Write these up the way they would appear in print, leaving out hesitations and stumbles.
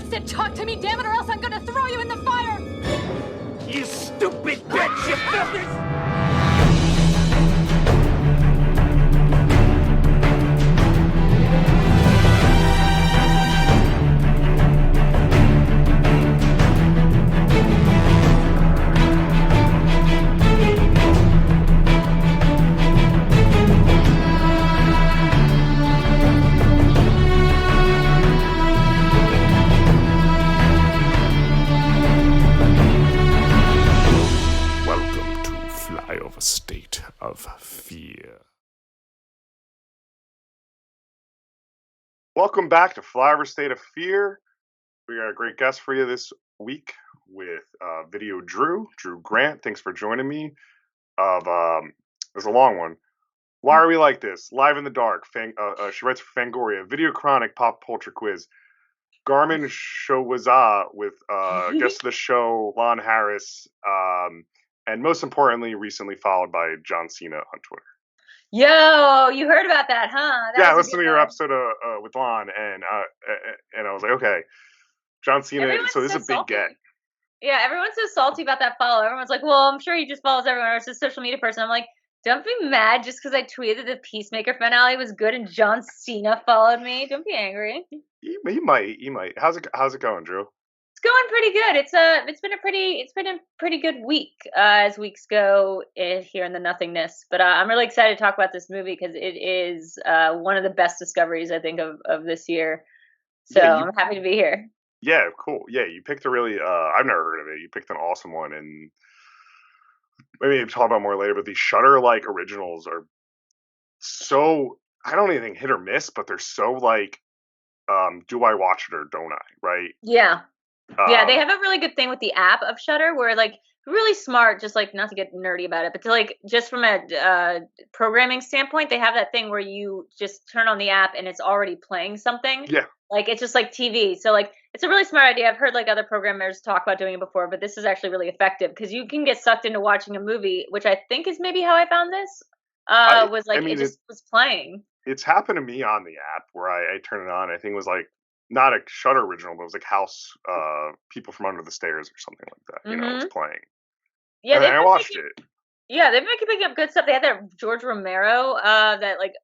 said talk to me, damn it, or else I'm gonna throw you in the fire! You stupid bitch, you filthy... Flyover State of Fear. Welcome back to Flyover State of Fear. We got a great guest for you this week with Videodrew, Drew Grant. Thanks for joining me. It's a long one. Why are we like this? Live in the dark. She writes for Fangoria. Video Chronic Pop Culture Quiz. Garmin Showaza with guest of the show Lon Harris. And most importantly, recently followed by John Cena on Twitter. Yo, you heard about that, huh? I listened to your episode with Lon, and I was like, okay, John Cena. Everyone's so this is a big salty. get. Yeah, everyone's so salty about that follow. Everyone's like, well, I'm sure he just follows everyone, or it's a social media person. I'm like, don't be mad just because I tweeted the Peacemaker finale was good and John Cena followed me. Don't be angry. He might. How's it going, Drew? It's going pretty good. It's been a pretty good week as weeks go here in the nothingness. But I'm really excited to talk about this movie because it is one of the best discoveries I think of this year. So I'm happy to be here. Yeah, cool. Yeah, you picked a really I've never heard of it. You picked an awesome one, and maybe we'll talk about more later. But these Shudder like originals are so, I don't even think hit or miss, but they're so like, do I watch it or don't I? Right? Yeah. Yeah, they have a really good thing with the app of Shudder where like really smart, just like not to get nerdy about it, but to like just from a programming standpoint, they have that thing where you just turn on the app and it's already playing something. Yeah. Like it's just like TV. So like it's a really smart idea. I've heard like other programmers talk about doing it before, but this is actually really effective because you can get sucked into watching a movie, which I think is maybe how I found this. It just was playing. It's happened to me on the app where I turn it on. I think it was like not a Shudder original, but it was like House People from Under the Stairs or something like that. You know, it was playing. Yeah, and I watched it. Yeah, they've been picking up good stuff. They had that George Romero, that like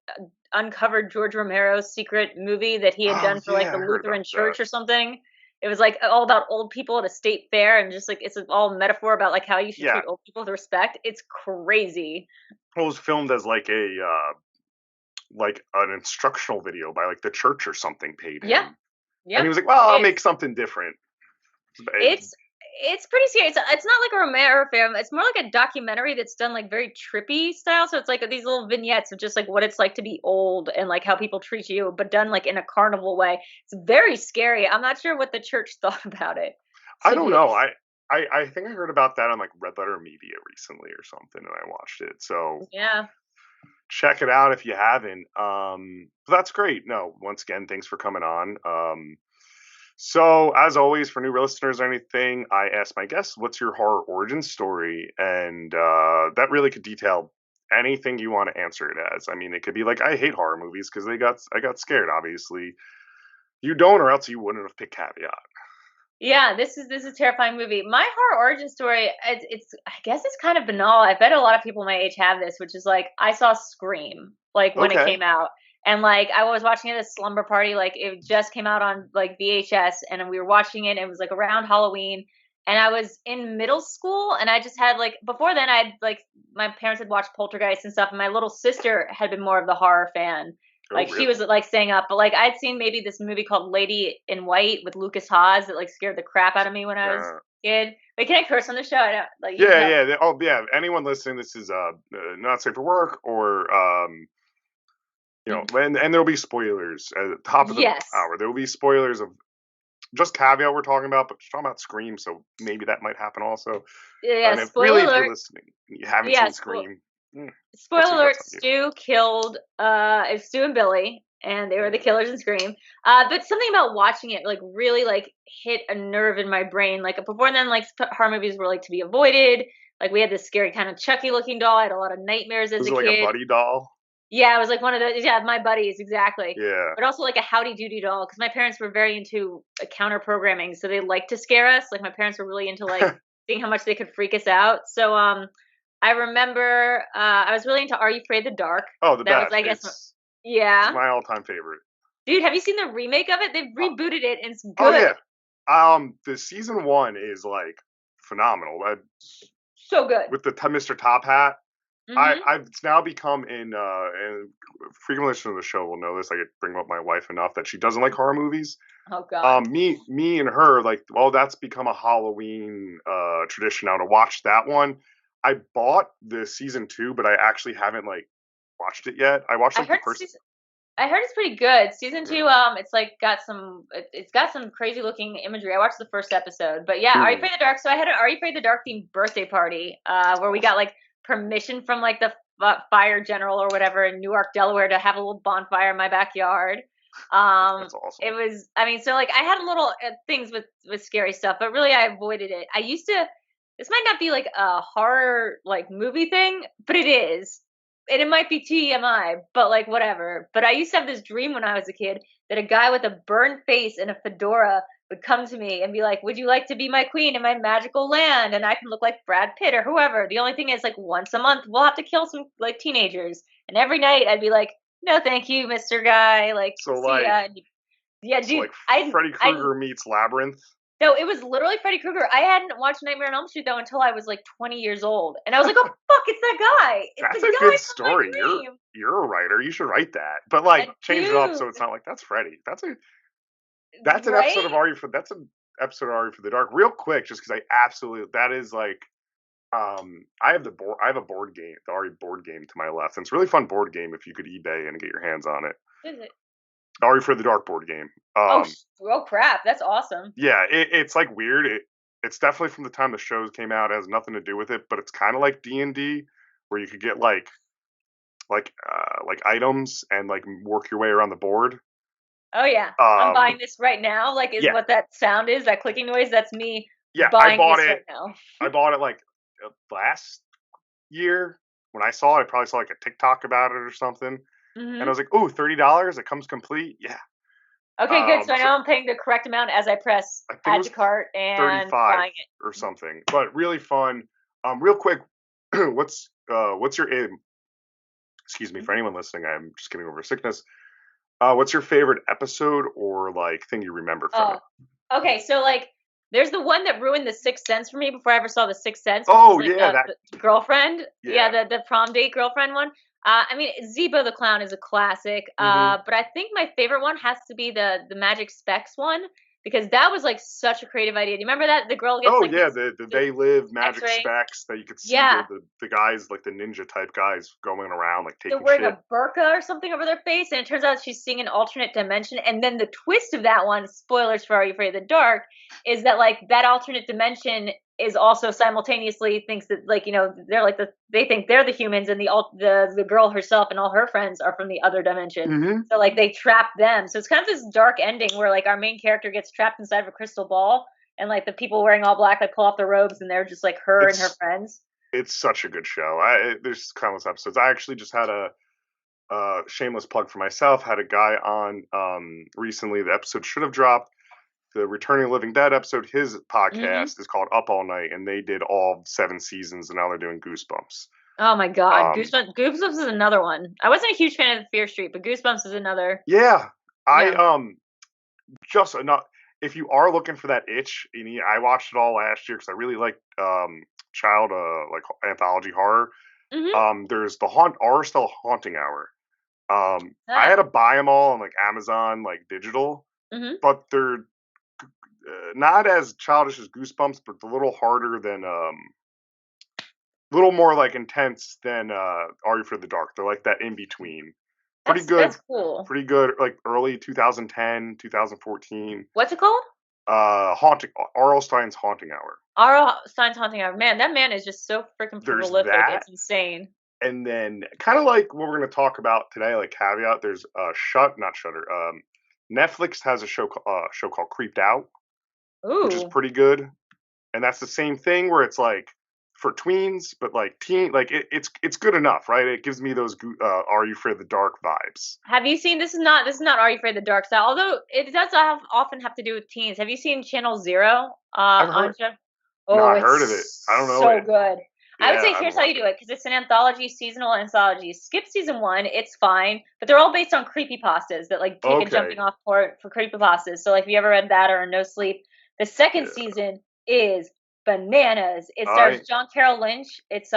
uncovered George Romero's secret movie that he had done for like the Lutheran church or something. It was like all about old people at a state fair, and just like it's all metaphor about like how you should treat old people with respect. It's crazy. It was filmed as like like an instructional video by like the church or something paid him. Yeah. And he was like, well, I'll make something different. It's pretty serious. It's not like a Romero film. It's more like a documentary that's done like very trippy style. So it's like these little vignettes of just like what it's like to be old and like how people treat you, but done like in a carnival way. It's very scary. I'm not sure what the church thought about it. I don't know. I think I heard about that on like Red Letter Media recently or something, and I watched it. So yeah. Check it out if you haven't. But that's great. No, once again, thanks for coming on. So as always, for new listeners or anything, I ask my guests, what's your horror origin story? And that really could detail anything you want to answer it as. I mean, it could be like, I hate horror movies because I got scared, obviously. You don't, or else you wouldn't have picked Caveat. Yeah, this is a terrifying movie. My horror origin story, it's I guess it's kind of banal. I bet a lot of people my age have this, which is like I saw Scream like when it came out, and like I was watching it at a slumber party, like it just came out on like VHS, and we were watching it. And it was like around Halloween, and I was in middle school, and I just had like before then I'd like my parents had watched Poltergeist and stuff, and my little sister had been more of the horror fan. Like she was like staying up, but like I'd seen maybe this movie called Lady in White with Lucas Haas that like scared the crap out of me when I was a kid. Wait, can I curse on the show? I don't like. Yeah. Oh yeah. Anyone listening, this is not safe for work or you know, and there will be spoilers at the top of the hour. There will be spoilers of just Caveat we're talking about, but we're talking about Scream, so maybe that might happen also. Yeah. And if really, if you're listening, you haven't seen Scream. Spoiler alert, Stu killed Stu and Billy, and they were the killers in Scream. But something about watching it like really like hit a nerve in my brain. Like before then, like horror movies were like to be avoided. Like we had this scary kind of Chucky looking doll. I had a lot of nightmares as a kid. Was it like a buddy doll? Yeah, it was like one of those. Yeah, my buddies, exactly. Yeah. But also like a Howdy Doody doll, because my parents were very into counter programming, so they liked to scare us. Like my parents were really into like seeing how much they could freak us out. So I remember I was really into Are You Afraid of the Dark? Oh, the That was, best. I guess, It's yeah. my all-time favorite. Dude, have you seen the remake of it? They've Uh, rebooted it and it's oh good. yeah. The season 1 is like phenomenal. So good. With the Mr. Top Hat. Mm-hmm. It's now become and frequent listeners of the show will know this. I bring up my wife enough that she doesn't like horror movies. Oh God. Me and her, like, well, that's become a Halloween tradition now to watch that one. I bought the season 2, but I actually haven't like watched it yet. I watched like the first. I heard it's pretty good. Season 2, it's like it's got some crazy looking imagery. I watched the first episode, but yeah, Are You Afraid of the Dark? So I had an Are You Afraid of the Dark themed birthday party, where we got like permission from like the fire general or whatever in Newark, Delaware, to have a little bonfire in my backyard. That's awesome. It was, I mean, so like I had little things with scary stuff, but really I avoided it. I used to. This might not be like a horror like movie thing, but it is. And it might be TMI, but like whatever. But I used to have this dream when I was a kid that a guy with a burned face and a fedora would come to me and be like, "Would you like to be my queen in my magical land?" And I can look like Brad Pitt or whoever. The only thing is, like, once a month we'll have to kill some like teenagers, and every night I'd be like, "No, thank you, Mr. Guy." Like, So see like, ya. Yeah, so dude. like Freddy Krueger meets Labyrinth. No, it was literally Freddy Krueger. I hadn't watched Nightmare on Elm Street though until I was like 20 years old, and I was like, "Oh fuck, it's that guy! It's That's the a guy good from my story. dream." You're a writer. You should write that, but like change it up so Dude, it's not like that's Freddy. That's an episode of right? That's an episode of Are You for the Dark. Real quick, just because I absolutely that is like I have a board game, the Ari board game to my left. And it's a really fun board game if you could eBay and get your hands on it. Is it? Ari for the Dark board game. Oh crap! That's awesome. Yeah, it's like weird. It's definitely from the time the shows came out. It has nothing to do with it, but it's kind of like D&D, where you could get like items and like work your way around the board. Oh yeah, I'm buying this right now. Like, is Yeah. what that sound is? That clicking noise? That's me. Yeah, buying I bought this it right now. I bought it like last year. When I saw it, I probably saw like a TikTok about it or something. And I was like, "Oh, $30? It comes complete." Yeah. Okay, good. So now I'm paying the correct amount as I press add to cart and 35 buying it or something. But really fun. Real quick, what's your excuse me for anyone listening? I'm just getting over sickness. What's your favorite episode or like thing you remember from it? Okay, so like there's the one that ruined the Sixth Sense for me before I ever saw the Sixth Sense. Oh like yeah, the girlfriend. Yeah. The prom date girlfriend one. I mean, Zebo the Clown is a classic. But I think my favorite one has to be the Magic Specs one, because that was like such a creative idea. Do you remember that the girl gets the They Live Magic X-ray? Specs that you could see the guys like the ninja type guys going around like taking they're wearing shit. a burqa or something over their face, and it turns out she's seeing an alternate dimension. And then the twist of that one, spoilers for Are You Afraid of the Dark, is that like that alternate dimension is also simultaneously thinks that, like, you know, they're like they think they're the humans, and the girl herself and all her friends are from the other dimension. So like they trap them. So it's kind of this dark ending where like our main character gets trapped inside of a crystal ball, and like the people wearing all black like pull off their robes, and they're just like her and her friends. It's such a good show. There's countless episodes. I actually just had a shameless plug for myself. Had a guy on recently. The episode should have dropped. The Returning Living Dead episode. His podcast is called Up All Night, and they did all 7 seasons, and now they're doing Goosebumps. Oh my god, Goosebumps is another one. I wasn't a huge fan of Fear Street, but Goosebumps is another. Yeah, just enough. If you are looking for that itch, I watched it all last year because I really liked child like anthology horror. There's the Our Haunting Hour. I had to buy them all on like Amazon, like digital, but they're not as childish as Goosebumps, but a little harder than little more like intense than Are You for the Dark. They're like that in between. Pretty good. That's cool. Pretty good, like early 2010, 2014. What's it called? R.L. Stein's Haunting Hour. R.L. Stein's Haunting Hour. Man, that man is just so freaking prolific. It's insane. And then kind of like what we're going to talk about today, like caveat, there's not Shudder. Netflix has a show called Creeped Out, which is pretty good. And that's the same thing where it's like for tweens, but like it's good enough, right? It gives me those Are You Afraid of the Dark vibes. Have you seen? This is not Are You Afraid of the Dark Side? Although it does often have to do with teens. Have you seen Channel Zero? I've heard. Not heard of it. I don't know. So good. Yeah, I would say here's how you do it, because it's an anthology, seasonal anthology. Skip season 1, it's fine, but they're all based on creepypastas that like take a jumping off point for creepypastas. So like, if you ever read that or No Sleep, the second season is bananas. It stars John Carroll Lynch. It's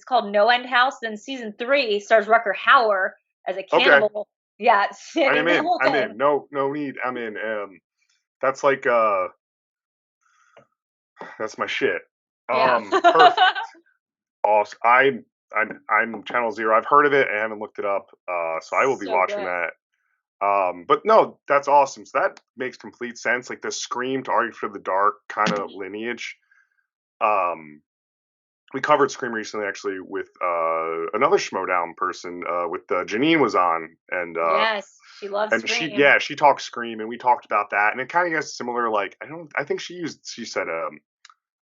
called No End House. Then season 3 stars Rucker Hauer as a cannibal. Okay. Yeah, I'm in. I'm in. No need. I'm in. That's like that's my shit. Perfect. Awesome. I'm Channel Zero. I've heard of it. I haven't looked it up. So I will be watching that. But no, that's awesome. So that makes complete sense. Like the Scream to Are You Afraid of the Dark kind of lineage. We covered Scream recently, actually, with another Schmodown person. With Janine was on, and yes, she loves Scream. She talked Scream, and we talked about that, and it kind of gets similar. Like I think she said a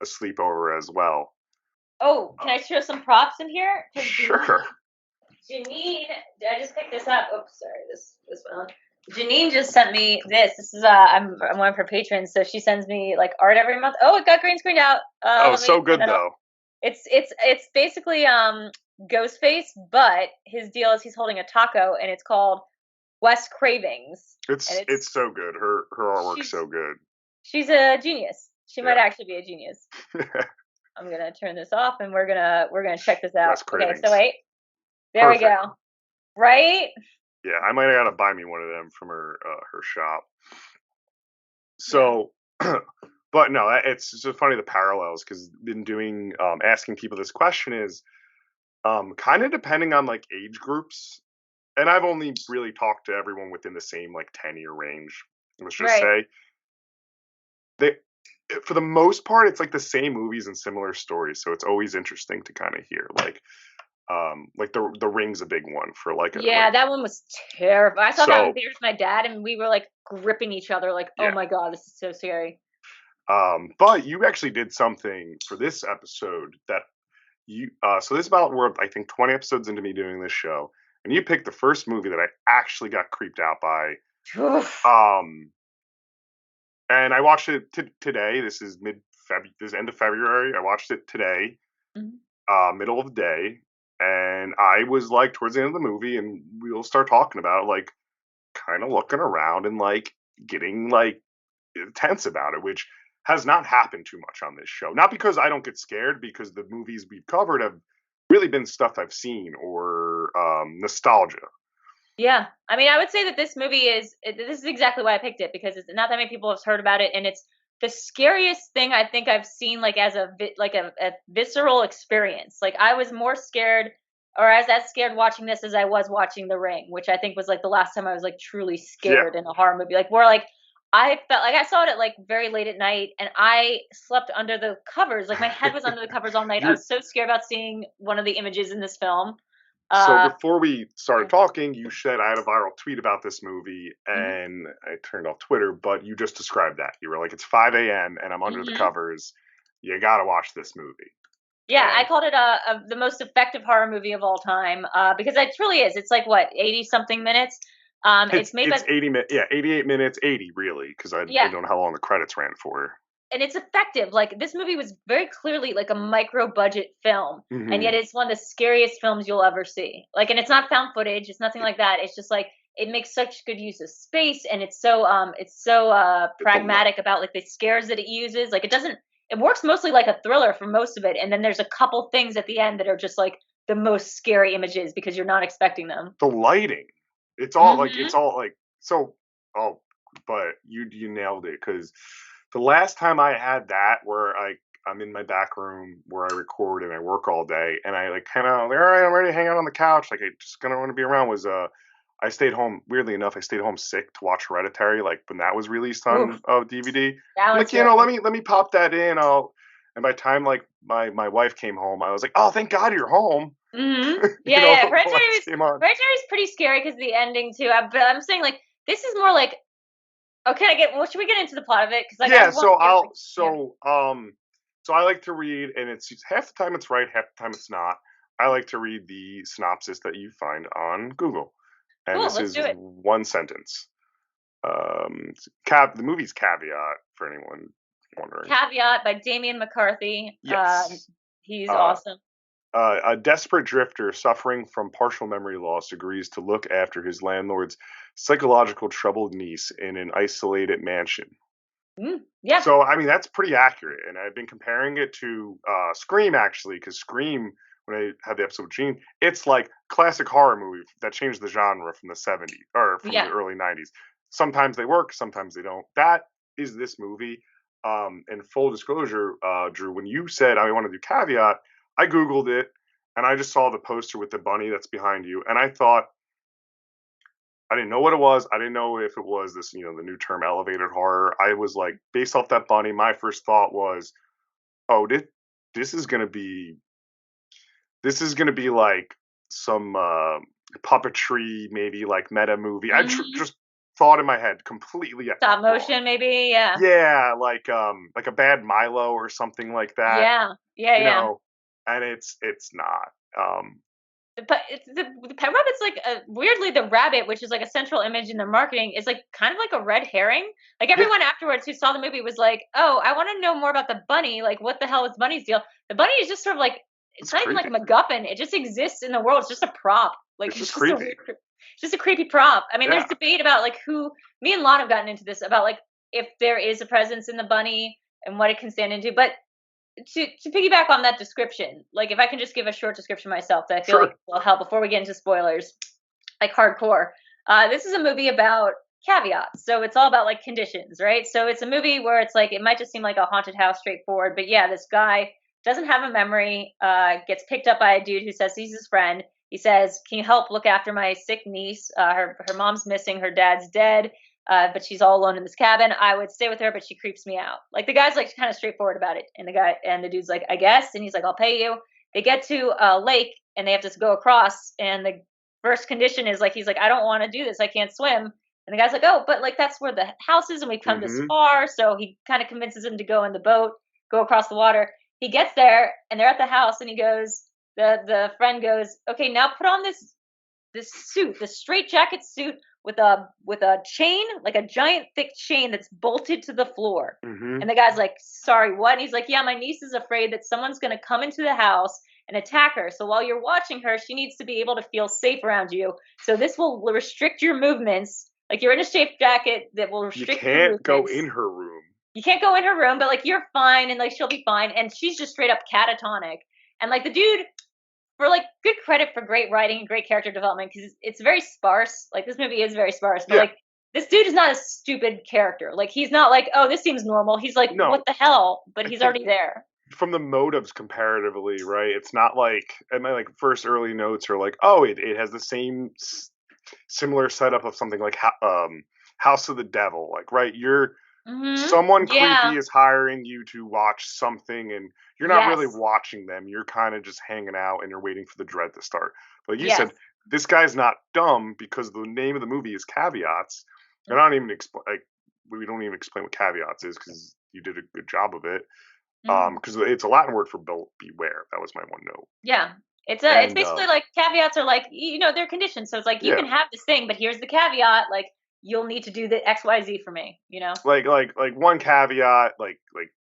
sleepover as well. Oh, can I show some props in here? Sure. Janine, I just picked this up. Oops, sorry, this one. Janine just sent me this. This is I'm one of her patrons, so she sends me like art every month. Oh, it got green screened out. So good though. It's basically Ghostface, but his deal is he's holding a taco, and it's called West Cravings. It's so good. Her artwork's so good. She's a genius. She might actually be a genius. I'm gonna turn this off, and we're gonna check this out. Okay, so wait. There we go. Right? Yeah, I might have got to buy me one of them from her shop. So, but no, it's just funny the parallels, because been doing asking people this question is kind of depending on like age groups, and I've only really talked to everyone within the same like 10-year range. Let's just say for the most part, it's like the same movies and similar stories. So it's always interesting to kind of hear like the Ring's a big one for like that one was terrifying. I saw that in theaters with my dad, and we were like gripping each other like, oh my god, this is so scary. But you actually did something for this episode that so this is about, we're I think 20 episodes into me doing this show, and you picked the first movie that I actually got creeped out by. And I watched it today. This is end of February. I watched it today, middle of the day. And I was like, towards the end of the movie, and we'll start talking about it, like kind of looking around and like getting like tense about it, which has not happened too much on this show. Not because I don't get scared, because the movies we've covered have really been stuff I've seen or nostalgia. Yeah. I mean, I would say that this movie this is exactly why I picked it, because it's not that many people have heard about it, and it's the scariest thing I think I've seen, like as a visceral experience. Like I was more scared, or as scared watching this as I was watching The Ring, which I think was like the last time I was like truly scared in a horror movie. Like where like I felt like I saw it at like very late at night, and I slept under the covers. Like my head was under the covers all night. I was so scared about seeing one of the images in this film. So before we started talking, you said I had a viral tweet about this movie, and I turned off Twitter, but you just described that. You were like, it's 5 a.m. and I'm under the covers. You got to watch this movie. Yeah, I called it the most effective horror movie of all time, because it truly is. It's like, what, 80-something minutes? It's 80 minutes. Yeah, 88 minutes, 80 really, because I don't know how long the credits ran for. And it's effective. Like this movie was very clearly like a micro budget film, and yet it's one of the scariest films you'll ever see. Like, and it's not found footage. It's nothing like that. It's just like it makes such good use of space, and it's so pragmatic about like the scares that it uses. Like it works mostly like a thriller for most of it, and then there's a couple things at the end that are just like the most scary images because you're not expecting them. The lighting, it's all like so. Oh, but you nailed it, because the last time I had that, where I'm in my back room where I record and I work all day, and I like kind of all right, I'm ready to hang out on the couch, like I just gonna want to be around, was I stayed home. Weirdly enough, I stayed home sick to watch Hereditary, like when that was released on DVD. Like, let me pop that in. And by the time like my wife came home, I was like, oh, thank God you're home. Yeah, Hereditary is pretty scary because the ending too. But I'm saying like this is more like. Oh, should we get into the plot of it? Because so So I like to read, and it's half the time it's right, half the time it's not. I like to read the synopsis that you find on Google, and Cool, this let's is do it. one sentence. The movie's Caveat for anyone wondering. Caveat by Damian McCarthy. Yes. He's awesome. A desperate drifter suffering from partial memory loss agrees to look after his landlord's psychological troubled niece in an isolated mansion. Yeah. So, I mean, that's pretty accurate. And I've been comparing it to Scream, actually, because Scream, when I had the episode with Gene, it's like classic horror movie that changed the genre from the 70s or from the early 90s. Sometimes they work, sometimes they don't. That is this movie. And full disclosure, Drew, when you said I want to do Caveat, I Googled it and I just saw the poster with the bunny that's behind you. And I thought, I didn't know what it was. I didn't know if it was this, the new term elevated horror. I was like, based off that bunny, my first thought was, oh, this is gonna be like some puppetry, maybe like meta movie. I just thought in my head completely stop motion, maybe, yeah. Yeah, like a Bad Milo or something like that. Yeah. And it's not. But it's the pet rabbit's like weirdly the rabbit, which is like a central image in their marketing, is like kind of like a red herring. Like everyone afterwards who saw the movie was like, "Oh, I want to know more about the bunny. Like, what the hell is Bunny's deal?" The bunny is just sort of like it's not creepy. even like a MacGuffin. It just exists in the world. It's just a prop. Like it's just creepy. Just a creepy prop. I mean, there's debate about like who. Me and Lon have gotten into this about like if there is a presence in the bunny and what it can stand into, but. To piggyback on that description, like if I can just give a short description myself that I feel like will help before we get into spoilers, like hardcore. This is a movie about caveats, so it's all about like conditions, right? So it's a movie where it's like it might just seem like a haunted house, straightforward, but yeah, this guy doesn't have a memory, gets picked up by a dude who says he's his friend. He says, "Can you help look after my sick niece? Her mom's missing, her dad's dead." But she's all alone in this cabin. I would stay with her, but she creeps me out. Like the guy's like kind of straightforward about it, and the dude's like, "I guess," and he's like, "I'll pay you." They get to a lake and they have to go across, and the first condition is like he's like, "I don't want to do this. I can't swim." And the guy's like, "Oh, but like that's where the house is, and we've come this far." So he kind of convinces him to go in the boat, go across the water. He gets there, and they're at the house, and he goes, the friend goes, "Okay, now put on this suit, this straitjacket suit." With a chain, like a giant thick chain that's bolted to the floor. And the guy's like, "Sorry, what?" And he's like, "Yeah, my niece is afraid that someone's going to come into the house and attack her. So while you're watching her, she needs to be able to feel safe around you. So this will restrict your movements. Like you're in a straitjacket that will restrict your movements. You can't go in her room. You can't go in her room, but like you're fine and like she'll be fine." And she's just straight up catatonic. And like the dude, for like good credit for great writing and great character development, because it's very sparse. Like this movie is very sparse, but like this dude is not a stupid character. Like he's not like, "Oh, this seems normal." He's like, "What the hell?" But he's already there. From the motives comparatively, right? It's not like, and my like first early notes are like, "Oh, it has the same similar setup of something like House of the Devil." Like, right? You're someone creepy is hiring you to watch something, and you're not really watching them. You're kind of just hanging out, and you're waiting for the dread to start. But like you said, this guy's not dumb because the name of the movie is Caveats. And I don't even we don't even explain what caveats is because you did a good job of it. Because it's a Latin word for beware. That was my one note. Yeah. It's basically like caveats are like, they're conditions. So it's like, you can have this thing, but here's the caveat. Like, you'll need to do the XYZ for me, Like one caveat, like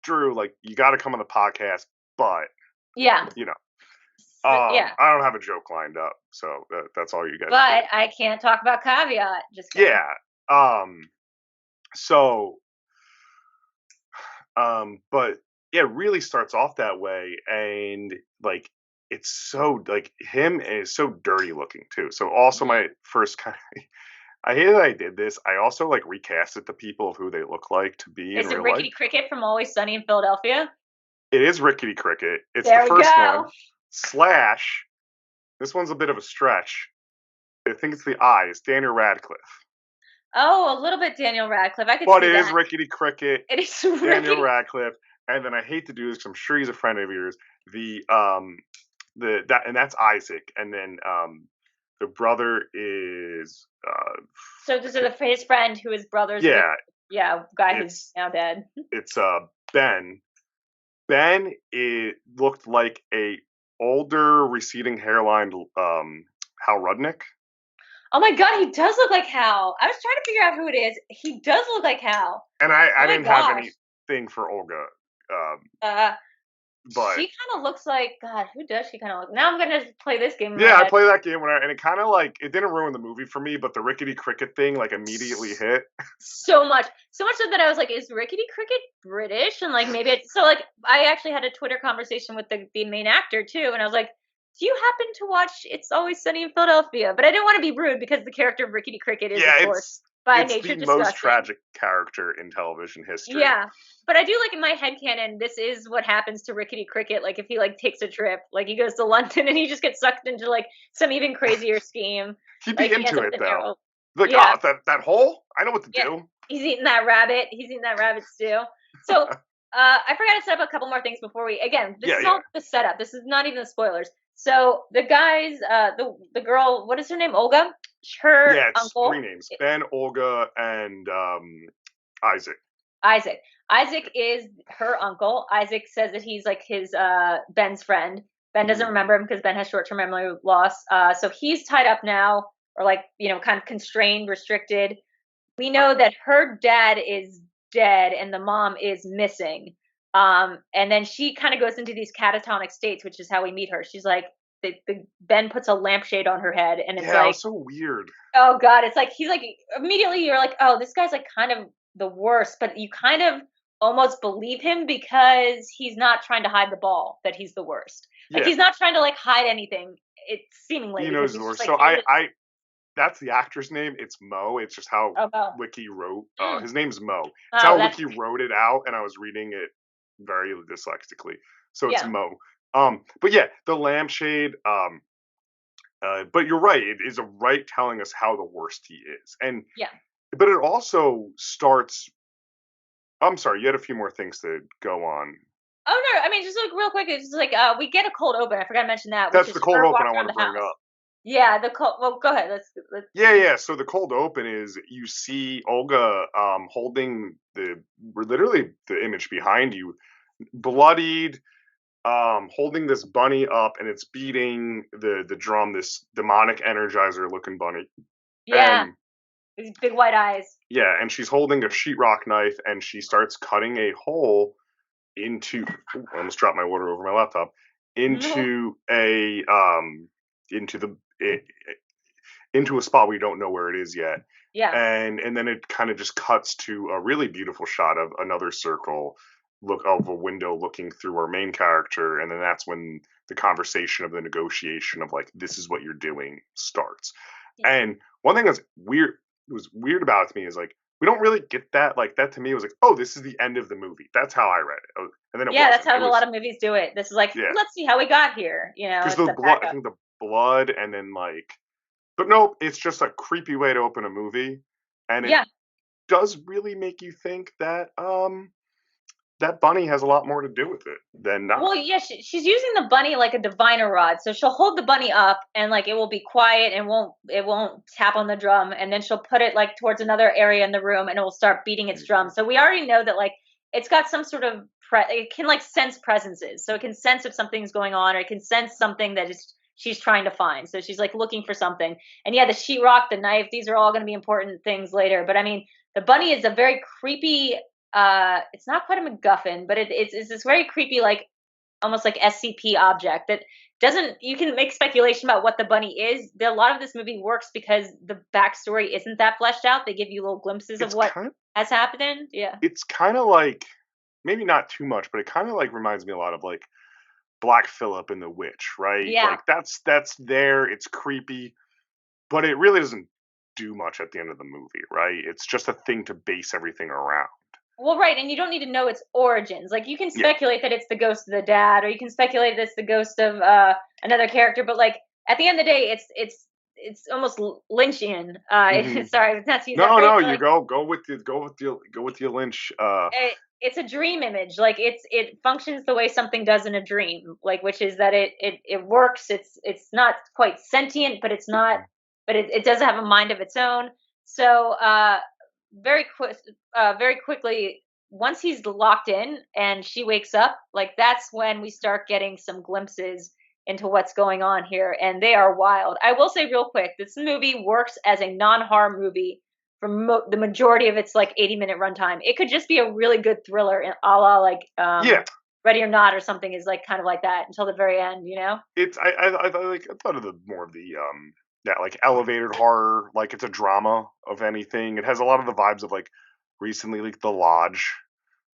Drew, like you got to come on the podcast, but I don't have a joke lined up, so that's all you guys. But I can't talk about caveat. Just kidding. But yeah, it really starts off that way, and like it's so like him is so dirty looking too. So also my first kind of. I hate that I did this. I also like recasted the people of who they look like to be in real life. Is it Rickety Cricket from Always Sunny in Philadelphia? It is Rickety Cricket. It's the first one. Slash. This one's a bit of a stretch. I think it's the eyes. Daniel Radcliffe. Oh, a little bit Daniel Radcliffe. I could see that. But it is Rickety Cricket. It is Daniel Radcliffe. And then I hate to do this because I'm sure he's a friend of yours. And that's Isaac. And then the brother is. So this is his friend who is brothers. Guy who's now dead. It's Ben. Ben, it looked like a older, receding hairline Hal Rudnick. Oh my god, he does look like Hal. I was trying to figure out who it is. He does look like Hal. And I Oh my didn't have gosh. anything for Olga. She kind of looks like, God, who does she kind of look? Now I'm gonna play this game in my Yeah, I head. play that game and it kind of like, it didn't ruin the movie for me, but the Rickety Cricket thing like immediately hit. So much so that I was like, is Rickety Cricket British? And like maybe it's so like I actually had a Twitter conversation with the main actor too, and I was like, do you happen to watch It's Always Sunny in Philadelphia? But I didn't want to be rude because the character of Rickety Cricket is, of course, by nature the disgusting. most tragic character in television history. Yeah. But I do like in my headcanon, this is what happens to Rickety Cricket. Like if he like takes a trip, like he goes to London and he just gets sucked into like some even crazier scheme. He'd be like, into it though. Harold. Like, oh, that hole? I know what to do. He's eating that rabbit. He's eating that rabbit stew. So I forgot to set up a couple more things before we this is all the setup. This is not even the spoilers. So the guys, the girl, what is her name? Olga? Her it's uncle. 3 names. Ben, Olga, and Isaac. Isaac is her uncle. Isaac says that he's like his Ben's friend. Ben doesn't remember him because Ben has short-term memory loss. So he's tied up now, or like, kind of constrained, restricted. We know that her dad is dead and the mom is missing. And then she kind of goes into these catatonic states, which is how we meet her. She's like, Ben puts a lampshade on her head, and it's like, it was so weird. Oh God, it's like he's like immediately you're like, oh, this guy's like kind of the worst, but you kind of almost believe him because he's not trying to hide the ball that he's the worst. Like he's not trying to like hide anything. It's seemingly he knows the worst. Like, so I that's the actor's name. It's Mo. It's just how Wiki wrote. His name's Mo. It's how Wiki wrote it out, and I was reading it very dyslexically. So it's Mo. But yeah, the lampshade. But you're right. It is a right telling us how the worst he is, and but it also starts. I'm sorry, you had a few more things to go on. Oh no, I mean just like real quick, it's just like we get a cold open. I forgot to mention that. That's the cold open I want to bring up. Yeah, the cold. Well, go ahead. Let's. Yeah. So the cold open is you see Olga holding literally the image behind you, bloodied, holding this bunny up, and it's beating the drum. This demonic energizer looking bunny. Yeah. And, these big white eyes. Yeah, and she's holding a sheetrock knife, and she starts cutting a hole into. I almost dropped my water over my laptop. Into a into a spot we don't know where it is yet. Yeah. And then it kind of just cuts to a really beautiful shot of another circle of a window looking through our main character, and then that's when the conversation of the negotiation of like, this is what you're doing starts. Yeah. And one thing that's weird about it to me is like, we don't really get that. Like that to me was like, oh, this is the end of the movie. That's how I read it. And then that's how a lot of movies do it. This is like, let's see how we got here. Because the blood, I think the blood, and then like, but no, it's just a creepy way to open a movie, and it does really make you think that that bunny has a lot more to do with it than not. Well, yeah, she's using the bunny like a diviner rod. So she'll hold the bunny up, and like it will be quiet, and it won't tap on the drum, and then she'll put it like towards another area in the room, and it will start beating its drum. So we already know that like it's got some sort of it can like sense presences. So it can sense if something's going on, or it can sense something that she's trying to find. So she's like looking for something. And yeah, the sheetrock, the knife, these are all going to be important things later. But I mean, the bunny is a very creepy. It's not quite a MacGuffin, but it's this very creepy, like almost like SCP object that doesn't. You can make speculation about what the bunny is. A lot of this movie works because the backstory isn't that fleshed out. They give you little glimpses of what has happened. Yeah, it's kind of like maybe not too much, but it kind of like reminds me a lot of like Black Phillip and the Witch, right? Yeah, like that's there. It's creepy, but it really doesn't do much at the end of the movie, right? It's just a thing to base everything around. Well, right, and you don't need to know its origins. Like, you can speculate that it's the ghost of the dad, or you can speculate that it's the ghost of another character. But like, at the end of the day, it's almost Lynchian. Sorry, that's you. No, you go with the Lynch. It's a dream image. Like it functions the way something does in a dream. Like, which is that it works. It's not quite sentient, but it's not. But it does have a mind of its own. So. Very quickly, once he's locked in and she wakes up, like that's when we start getting some glimpses into what's going on here, and they are wild. I will say real quick, this movie works as a non-horror movie for the majority of its like 80-minute runtime. It could just be a really good thriller, a la like Ready or Not or something, is like kind of like that until the very end, you know? It's I thought of the more of the like elevated horror, like it's a drama of anything. It has a lot of the vibes of like recently like The Lodge.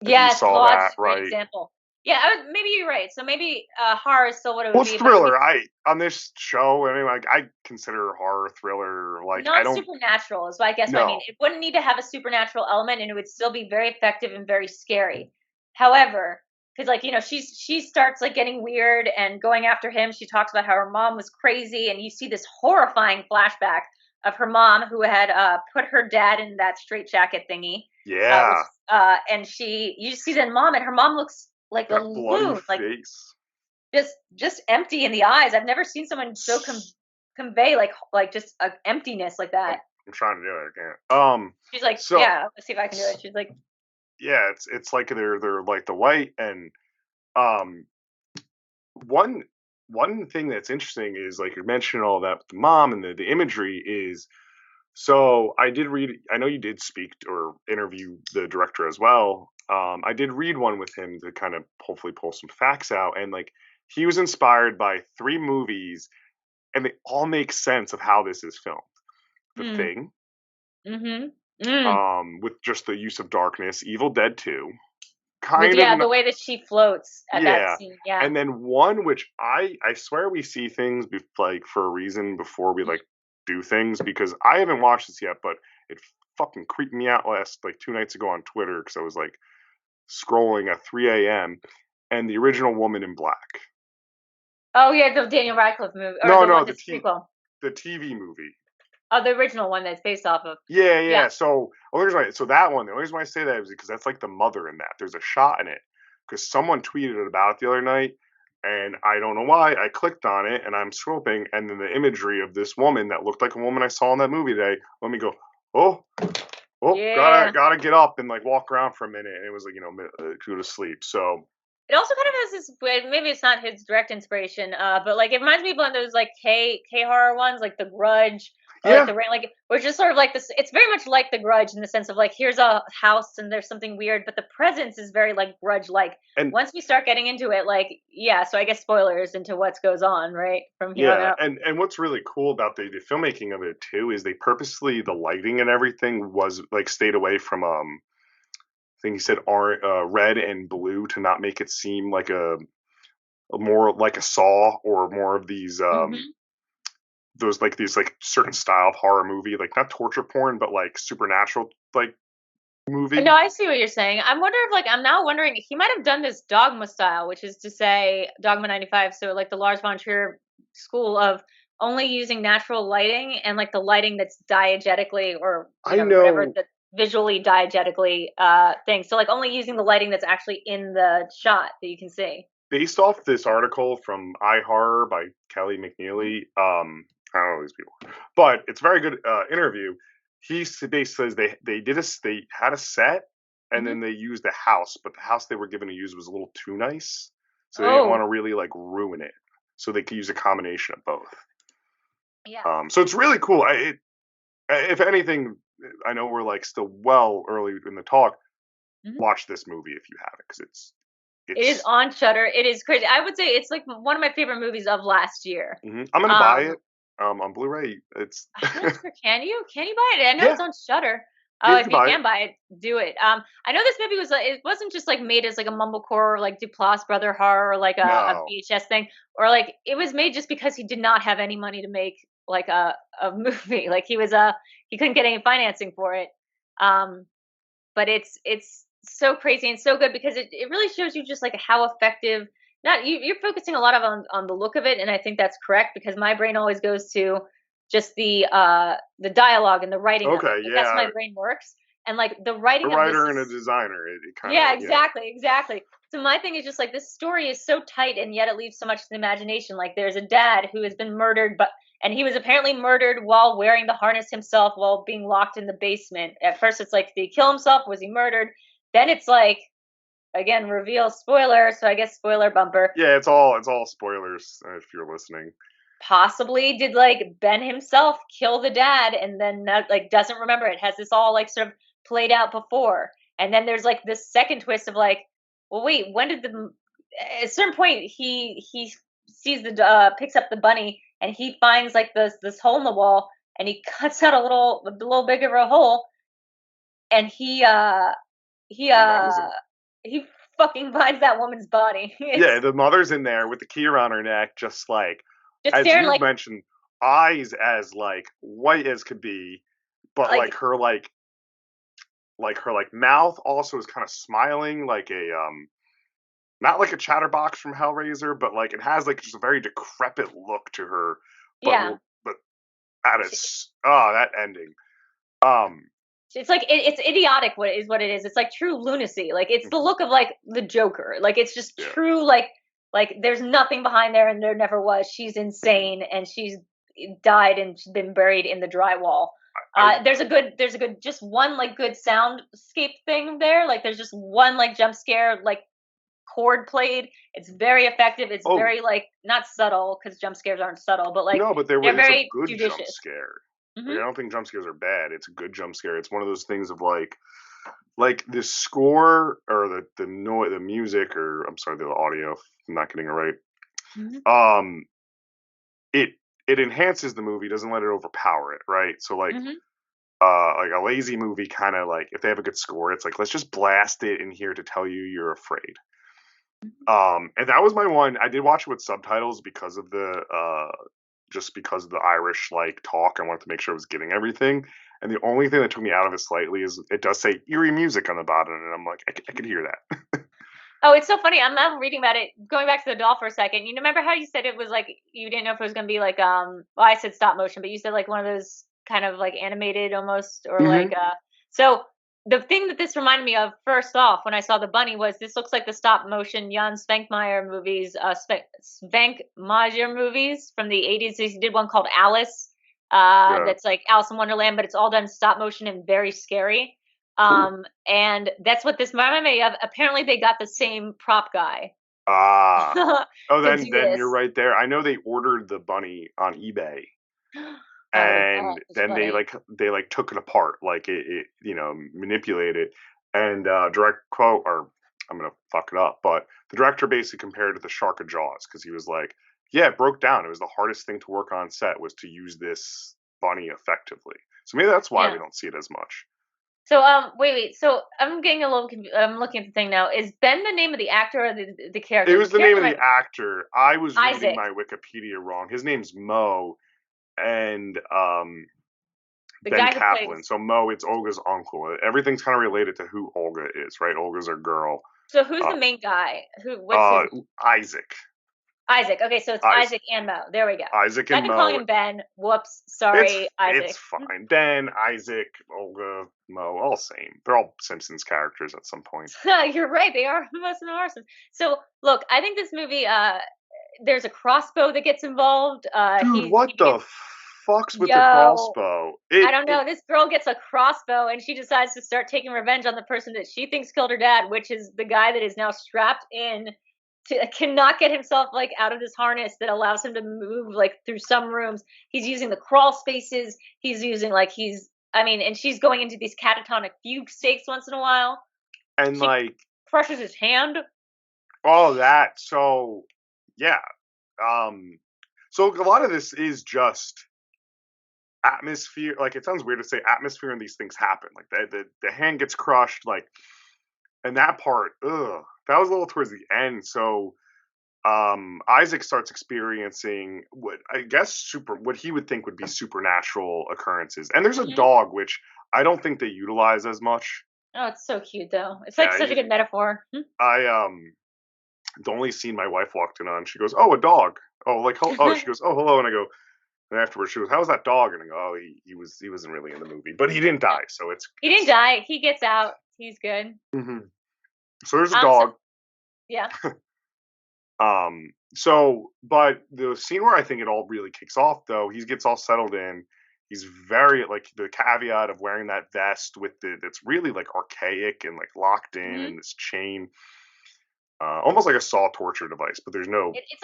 If you Yes, saw Lodge that, is a great right? example. Yeah, maybe you're right. So maybe horror is still what it would Well, be. it's But thriller. I on this show, I mean, like I consider horror thriller. Like I not don't supernatural is what I guess what I mean. know. It wouldn't need to have a supernatural element, and it would still be very effective and very scary. However, because like she starts like getting weird and going after him. She talks about how her mom was crazy, and you see this horrifying flashback of her mom who had put her dad in that straitjacket thingy. Yeah, And you see that mom, and her mom looks like a that bloody loon, like face. just empty in the eyes. I've never seen someone so convey like just a emptiness like that. I'm trying to do it. I can't. She's like, So yeah, let's see if I can do it. She's like, yeah, it's like they're like the white and um one thing that's interesting is like you mentioned all that with the mom and the imagery is so I did read I know you did speak or interview the director as well. I did read one with him to kind of hopefully pull some facts out and like he was inspired by 3 movies and they all make sense of how this is filmed. The mm, Thing, mm. with just the use of darkness, Evil Dead 2, With kind of the way that she floats at that yeah. scene, yeah. And then one which I swear we see things like for a reason before we like do things because I haven't watched this yet, but it fucking creeped me out last like 2 nights ago on Twitter because I was like scrolling at 3 a.m. and the original Woman in Black. Oh yeah, the Daniel Radcliffe movie, or No, the no, one that's prequel. the TV movie. Oh, the original one that's based off of. Yeah, Yeah. yeah. So so that one, the only reason why I say that is because that's like the mother in that. There's a shot in it because someone tweeted about it the other night, and I don't know why. I clicked on it and I'm scrolling, and then the imagery of this woman that looked like a woman I saw in that movie today. Let me go. Oh, Yeah. gotta get up and like walk around for a minute. And it was like go to sleep. So It also kind of has this maybe it's not his direct inspiration, but like it reminds me of one of those like K horror ones, like The Grudge or like yeah, the Rain, like which is sort of like this. It's very much like The Grudge in the sense of like here's a house and there's something weird, but the presence is very like Grudge like. and Once we start getting into it, like yeah, so I guess spoilers into what goes on right from here on yeah, out. and what's really cool about the filmmaking of it too is they purposely the lighting and everything was like stayed away from I think he said red and blue to not make it seem like a more like a Saw or more of these Hmm. those like these like certain style of horror movie, like not torture porn, but like supernatural like movie. No, I see what you're saying. I'm now wondering he might have done this Dogma style, which is to say Dogma 95. So like the Lars von Trier school of only using natural lighting and like the lighting that's diegetically or I whatever know the visually diegetically thing. So like only using the lighting that's actually in the shot that you can see. based off this article from iHorror by Kelly McNeely. I don't know these people, but it's a very good interview. He basically says they had a set and Hmm. then they used a house, but the house they were given to use was a little too nice, so they didn't want Oh, to really like ruin it. So they could use a combination of both. yeah. So it's really cool. If anything, I know we're like still well early in the talk. Mhm. Watch this movie if you haven't, because It is it's. on Shudder. It is crazy. I would say it's like one of my favorite movies of last year. I'm gonna buy Um, it on Blu-ray. It's I'm not sure. Can you? Can you buy it? I know yeah, it's on Shudder. yeah, Oh, you if can you buy it. can buy it, do it. I know this movie was like it wasn't just like made as like a mumblecore or like Duplass brother horror or like a No, VHS thing or like it was made just because he did not have any money to make like a movie. Like he couldn't get any financing for it. Um, but it's so crazy and so good because it really shows you just like how effective not you're focusing a lot of on the look of it and I think that's correct because my brain always goes to just the dialogue and the writing of it okay, like that's how yeah, my brain works and like the a writing of this writer and a is designer. It kind yeah, of exactly. So my thing is just like this story is so tight and yet it leaves so much to the imagination. Like there's a dad who has been murdered, and he was apparently murdered while wearing the harness himself while being locked in the basement. At first it's like, did he kill himself? Was he murdered? then it's like, again, reveal spoiler. So I guess spoiler bumper. Yeah, it's all spoilers if you're listening. Possibly did like Ben himself kill the dad and then like doesn't remember it. Has this all like sort of played out before? And then there's like this second twist of like, well, wait, when did the at a certain point he sees the picks up the bunny and he finds like this hole in the wall and he cuts out a little bigger of a hole and he he fucking finds that woman's body. Yeah, the mother's in there with the key around her neck, just like as staring you like mentioned, eyes as like white as could be, but like her mouth also is kind of smiling like a not like a chatterbox from Hellraiser, but like it has like just a very decrepit look to her. But at its that ending. It's like it's idiotic. What it is? It's like true lunacy. Like it's the look of like the Joker. Like it's just true. Like there's nothing behind there, and there never was. She's insane, and she's died and she's been buried in the drywall. There's a good just one like good soundscape thing there. Like there's just one like jump scare like chord played. It's very effective. It's very like not subtle because jump scares aren't subtle, but like no, but they're very a good judicious. Jump scare. Like, I don't think jump scares are bad. It's a good jump scare. It's one of those things of like the score or the noise, the music, or I'm sorry, the audio. I'm not getting it right. It enhances the movie, doesn't let it overpower it, right? So like a lazy movie kind of like if they have a good score, it's like let's just blast it in here to tell you you're afraid. And that was my one. I did watch it with subtitles because of the Irish like talk. I wanted to make sure I was getting everything. And the only thing that took me out of it slightly is it does say eerie music on the bottom, and I'm like, I could hear that. Oh, it's so funny. I'm reading about it. Going back to the doll for a second. You remember how you said it was like you didn't know if it was gonna be like well, I said stop motion, but you said like one of those kind of like animated almost or like so the thing that this reminded me of first off when I saw the bunny was this looks like the stop motion Jan Svankmajer movies, Svankmajer movies from the 80s. He did one called Alice, that's like Alice in Wonderland, but it's all done stop motion and very scary. And that's what this reminded me of. Apparently they got the same prop guy. Then you're right there. I know they ordered the bunny on eBay. And then they took it apart, like it manipulated it, and direct quote, or I'm gonna fuck it up, but the director basically compared it to the shark of Jaws because he was like, yeah, it broke down. It was the hardest thing to work on set was to use this bunny effectively. So maybe that's why we don't see it as much. So wait. So I'm getting a little confused. I'm looking at the thing now. Is Ben the name of the actor or the character? It was the name of the actor. I was reading my Wikipedia wrong. His name's Mo. And Ben Kaplan. So Mo, it's Olga's uncle. Everything's kind of related to who Olga is, right? Olga's her girl. So who's the main guy? What's his... Isaac. Isaac. Okay, so it's Isaac and Mo. There we go. Isaac and Mo. I've been calling him Ben. Whoops. Sorry, Isaac. It's fine. Ben, Isaac, Olga, Mo, all same. They're all Simpsons characters at some point. You're right. They are. Most of them are. So look, I think this movie. There's a crossbow that gets involved. Dude, what the fuck's with the crossbow? I don't know. This girl gets a crossbow and she decides to start taking revenge on the person that she thinks killed her dad, which is the guy that is now strapped in cannot get himself like out of this harness that allows him to move like through some rooms. He's using the crawl spaces. He's using and she's going into these catatonic fugue states once in a while. And she crushes his hand. Oh, that. So yeah. So a lot of this is just atmosphere. Like it sounds weird to say atmosphere and these things happen. Like the hand gets crushed, like, and that part, that was a little towards the end. So Isaac starts experiencing what he would think would be supernatural occurrences. And there's a dog, which I don't think they utilize as much. Oh, it's so cute though. It's like such a good metaphor. The only scene my wife walked in on, she goes, "Oh, a dog." Oh, like, she goes, "Oh, hello," and I go, and afterwards she goes, "How's that dog?" And I go, "Oh, he wasn't really in the movie, but he didn't die, so he didn't die. He gets out. He's good." Mm-hmm. So there's a dog. Yeah. So, but the scene where I think it all really kicks off, though, he gets all settled in. He's very, like, the caveat of wearing that vest with that's really, like, archaic and, like, locked in Mhm. and this chain. Almost like a saw torture device, but there's no. It's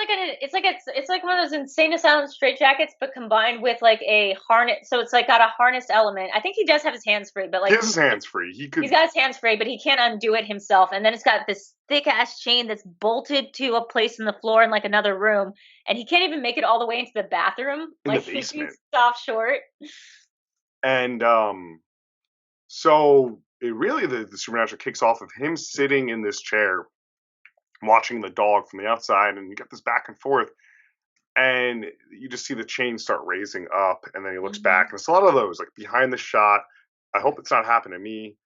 like one of those insane asylum straitjackets, but combined with like a harness. So it's like got a harness element. I think he does have his hands free, but He like has his hands free. He could. he's got his hands free, but he can't undo it himself. And then it's got this thick ass chain that's bolted to a place in the floor in like another room, and he can't even make it all the way into the bathroom. In the Like basement. he's stopped short. And so it really the supernatural kicks off of him sitting in this chair, watching the dog from the outside, and you get this back and forth, and you just see the chain start raising up, and then he looks back, and it's a lot of those like behind the shot. I hope it's not happening to me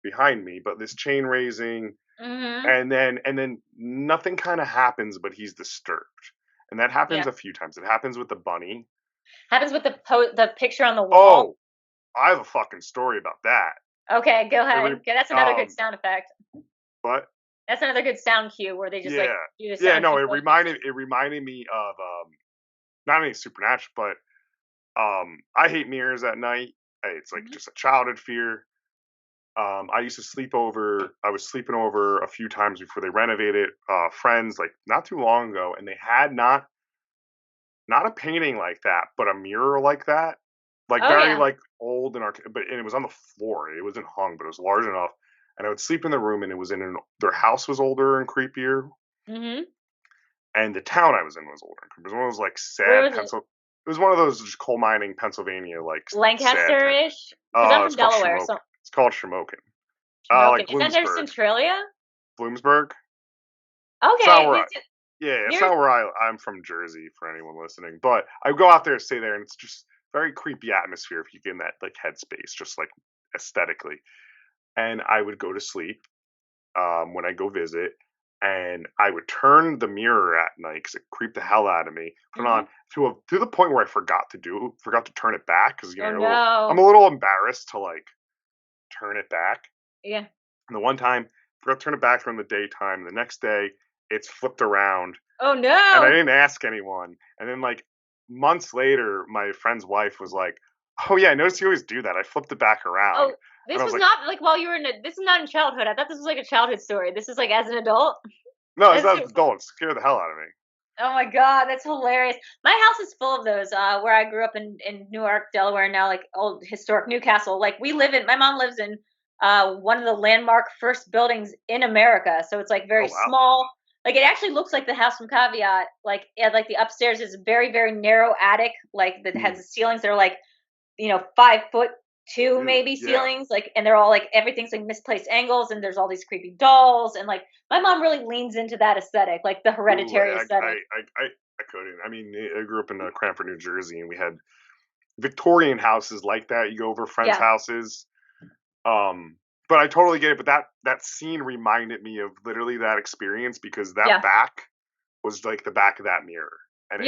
behind me, but this chain raising, and then nothing kind of happens, but he's disturbed, and that happens a few times. It happens with the bunny. Happens with the picture on the wall. Oh, I have a fucking story about that. Okay, go ahead. Okay, that's another good sound effect. What? That's another good sound cue where they just like do the sound. Yeah, no, it reminded me of not any supernatural, but I hate mirrors at night. It's like just a childhood fear. I used to sleep over. I was sleeping over a few times before they renovated. Friends, like not too long ago, and they had not a painting like that, but a mirror like that, like very like old and and it was on the floor. It wasn't hung, but it was large enough. And I would sleep in the room, and it was in their house was older and creepier. And the town I was in was older and creepier. It was one of those like sad It was one of those just coal mining Pennsylvania, like Lancaster-ish. Because I'm from Delaware, so it's called Shamokin. Like is that near Centralia? Bloomsburg. Okay. It's not where I'm from, Jersey, for anyone listening. But I go out there, stay there, and it's just very creepy atmosphere if you get in that like headspace, just like aesthetically. And I would go to sleep when I go visit, and I would turn the mirror at night because it creeped the hell out of me. Put on to the point where I forgot to turn it back because I'm a little embarrassed to like turn it back. Yeah. And the one time I forgot to turn it back during the daytime. The next day it's flipped around. Oh no! And I didn't ask anyone. And then like months later, my friend's wife was like, "Oh yeah, I noticed you always do that. I flipped it back around." Oh. This was not like while you were this is not in childhood. I thought this was like a childhood story. This is like as an adult. No, it's not an adult. It scared the hell out of me. Oh my god, that's hilarious. My house is full of those. Where I grew up in Newark, Delaware, now like old historic Newcastle. Like my mom lives in one of the landmark first buildings in America. So it's like very small. Like it actually looks like the house from Caveat. Like the upstairs is a very, very narrow attic. Like that has the ceilings that are like, 5'2" maybe ceilings, like, and they're all like everything's like misplaced angles, and there's all these creepy dolls, and like my mom really leans into that aesthetic, like the Hereditary aesthetic. I couldn't. I mean, I grew up in Cranford, New Jersey, and we had Victorian houses like that. You go over friends' houses, but I totally get it. But that scene reminded me of literally that experience because that back was like the back of that mirror, and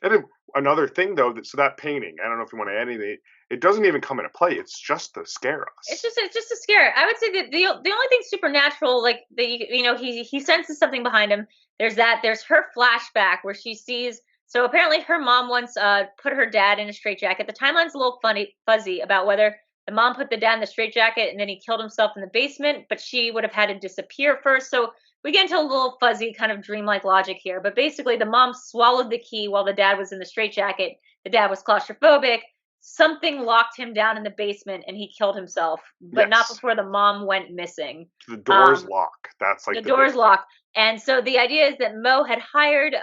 and then another thing though, that painting, I don't know if you want to add anything. It doesn't even come into play. It's just to scare us. It's just to scare. I would say that the only thing supernatural, like he senses something behind him. There's her flashback where she sees. So apparently her mom once put her dad in a straitjacket. The timeline's a little fuzzy about whether the mom put the dad in the straitjacket and then he killed himself in the basement, but she would have had to disappear first. So we get into a little fuzzy kind of dreamlike logic here. But basically the mom swallowed the key while the dad was in the straitjacket. The dad was claustrophobic. Something locked him down in the basement and he killed himself, but not before the mom went missing. The door's locked. That's like the door's locked. And so the idea is that Mo had hired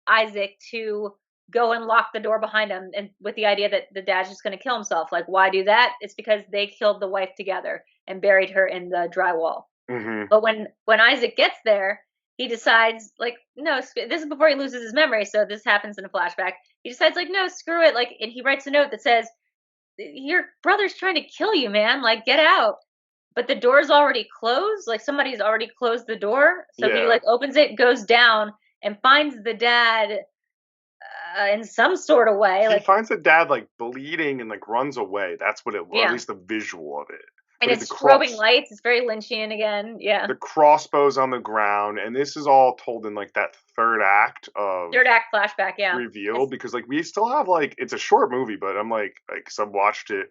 Isaac to go and lock the door behind him, and with the idea that the dad's just going to kill himself. Like, why do that? It's because they killed the wife together and buried her in the drywall. But when Isaac gets there, he decides, like, no, this is before he loses his memory, so this happens in a flashback. He decides, like, no, screw it. Like, and he writes a note that says, your brother's trying to kill you, man. Like, get out. But the door's already closed. Like, somebody's already closed the door. So he, like, opens it, goes down, and finds the dad in some sort of way. He finds the dad, like, bleeding and, like, runs away. That's what it was, at least the visual of it. And it's strobing lights. It's very Lynchian again. Yeah. The crossbow's on the ground, and this is all told in like that third act flashback. Yeah. Reveal, because like we still have like, it's a short movie, but I'm like I've watched it.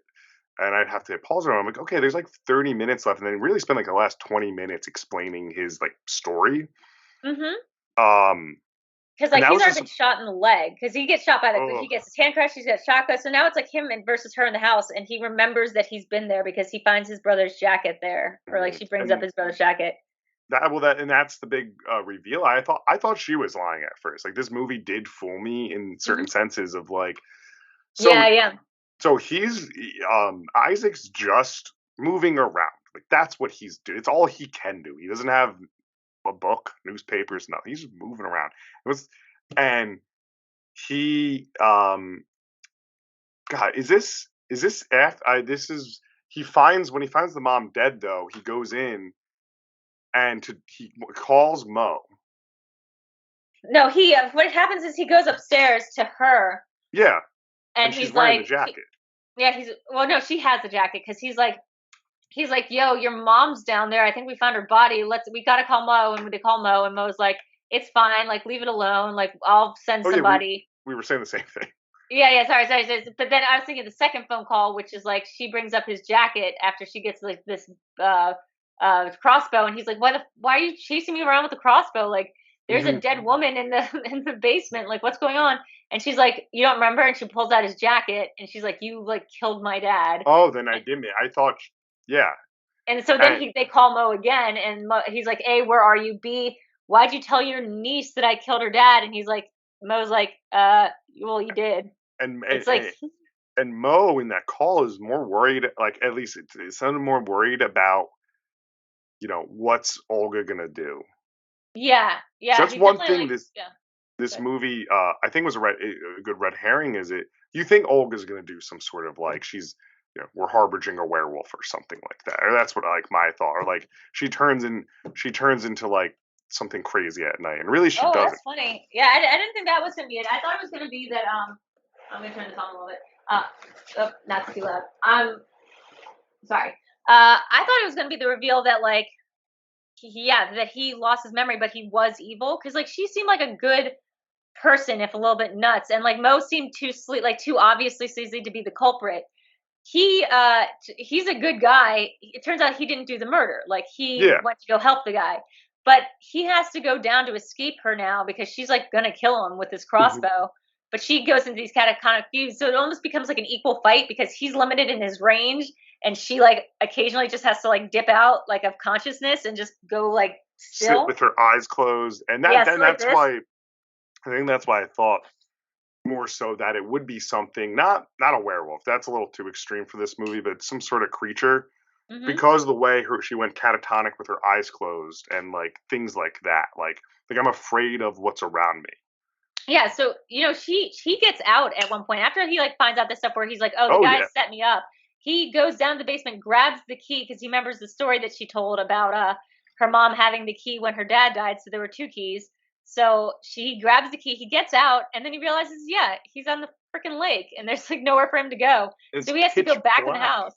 And I'd have to pause it. I'm like, okay, there's like 30 minutes left, and then really spend like the last 20 minutes explaining his like story. Mm-hmm. Because like he's already been shot in the leg. Because he gets shot by he gets his hand crushed. He's got shotgun. So now it's like him versus her in the house, and he remembers that he's been there because he finds his brother's jacket there, or like she brings up his brother's jacket. That's the big reveal. I thought she was lying at first. Like this movie did fool me in certain senses of like. So, yeah. So he's Isaac's just moving around. Like that's what he's doing. It's all he can do. He doesn't have a book, newspapers, nothing. He's just moving around. He God, he finds when he finds the mom dead though, he goes in and he calls Mo. No, what happens is he goes upstairs to her. Yeah. And she's wearing the jacket. She has the jacket because he's like, yo, your mom's down there. I think we found her body. We gotta call Mo. And they call Mo, and Mo's like, it's fine. Like, leave it alone. Like, I'll send somebody. We were saying the same thing. Yeah. Sorry. But then I was thinking the second phone call, which is like she brings up his jacket after she gets like this crossbow, and he's like, why are you chasing me around with the crossbow? Like, there's a dead woman in the basement. Like, what's going on? And she's like, you don't remember? And she pulls out his jacket, and she's like, you like killed my dad. Oh, then I didn't. I thought, yeah. And so then they call Mo again, and he's like, A, where are you? B, why'd you tell your niece that I killed her dad? And he's like, Mo's like, well, you did. And Mo in that call is more worried, like at least it sounded more worried about, what's Olga gonna do. Yeah. So that's one thing. This movie, I think was a good red herring. Is it? You think Olga's going to do some sort of like she's, we're harboring a werewolf or something like that, or that's what like my thought, or like she turns into like something crazy at night, and really she doesn't. That's funny. Yeah, I didn't think that was going to be it. I thought it was going to be that. I'm going to turn this on a little bit. Not too loud. Sorry. I thought it was going to be the reveal that like. That he lost his memory, but he was evil. Because like she seemed like a good person, if a little bit nuts, and like Mo seemed too obviously sleazy to be the culprit. He's a good guy. It turns out he didn't do the murder. Like he went to go help the guy, but he has to go down to escape her now because she's like gonna kill him with this crossbow. But she goes into these kind of feuds, so it almost becomes like an equal fight because he's limited in his range. And she like occasionally just has to like dip out like of consciousness and just go like still sit with her eyes closed, and that's why I think that's why I thought more so that it would be something not a werewolf. That's a little too extreme for this movie, but some sort of creature because of the way she went catatonic with her eyes closed and like things like that. Like I'm afraid of what's around me. Yeah, so she gets out at one point after he like finds out this stuff where he's like, oh, the guy set me up. He goes down to the basement, grabs the key because he remembers the story that she told about her mom having the key when her dad died. So there were two keys. So she grabs the key. He gets out, and then he realizes, he's on the freaking lake, and there's like nowhere for him to go. So he has to go back in the house.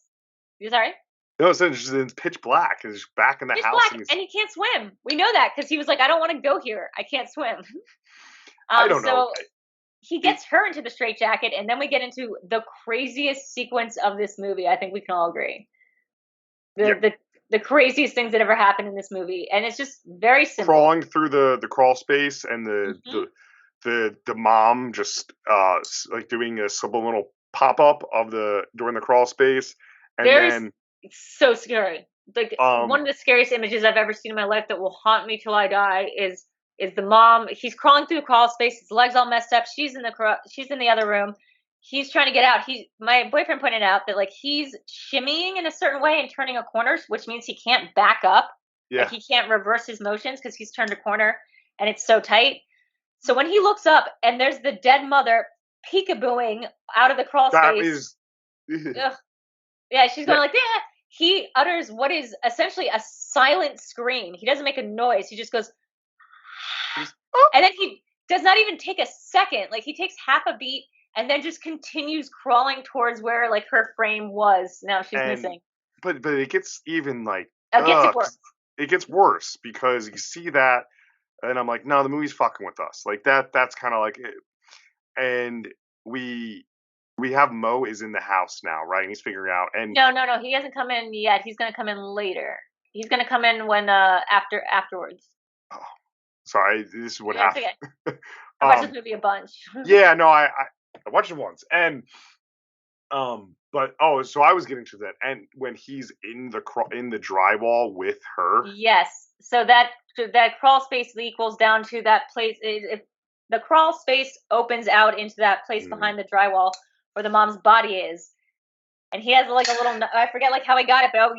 You sorry? No, it's pitch black. He's back in the house, and he can't swim. We know that because he was like, I don't want to go here. I can't swim. I don't know. He gets her into the straitjacket, and then we get into the craziest sequence of this movie. I think we can all agree. The craziest things that ever happened in this movie, and it's just very simple. Crawling through the crawl space, and the mom just like doing a subliminal pop up during the crawl space, and it's so scary. Like one of the scariest images I've ever seen in my life that will haunt me till I die is the mom. He's crawling through the crawl space. His legs all messed up. She's in the other room. He's trying to get out. My boyfriend pointed out that like he's shimmying in a certain way and turning a corner, which means he can't back up. Yeah. Like he can't reverse his motions because he's turned a corner and it's so tight. So when he looks up and there's the dead mother peekabooing out of the crawl space. Yeah, she's going like that. He utters what is essentially a silent scream. He doesn't make a noise. He just goes, and then he does not even take a second. Like he takes half a beat and then just continues crawling towards where like her frame was. Now she's missing. but it gets even like it gets worse. It gets worse because you see that, and I'm like, no, the movie's fucking with us. Like that's kind of like it. And we have Mo is in the house now, right? And he's figuring out. And no, he hasn't come in yet. He's gonna come in later. He's gonna come in when afterwards. Oh, sorry, this is what happened. Okay. I watched this movie a bunch. Yeah, no, I watched it once, and but so I was getting to that, and when he's in the drywall with her. Yes, so that crawl space equals down to that place. The crawl space opens out into that place behind the drywall where the mom's body is, and he has like a little. I forget like how he got it, but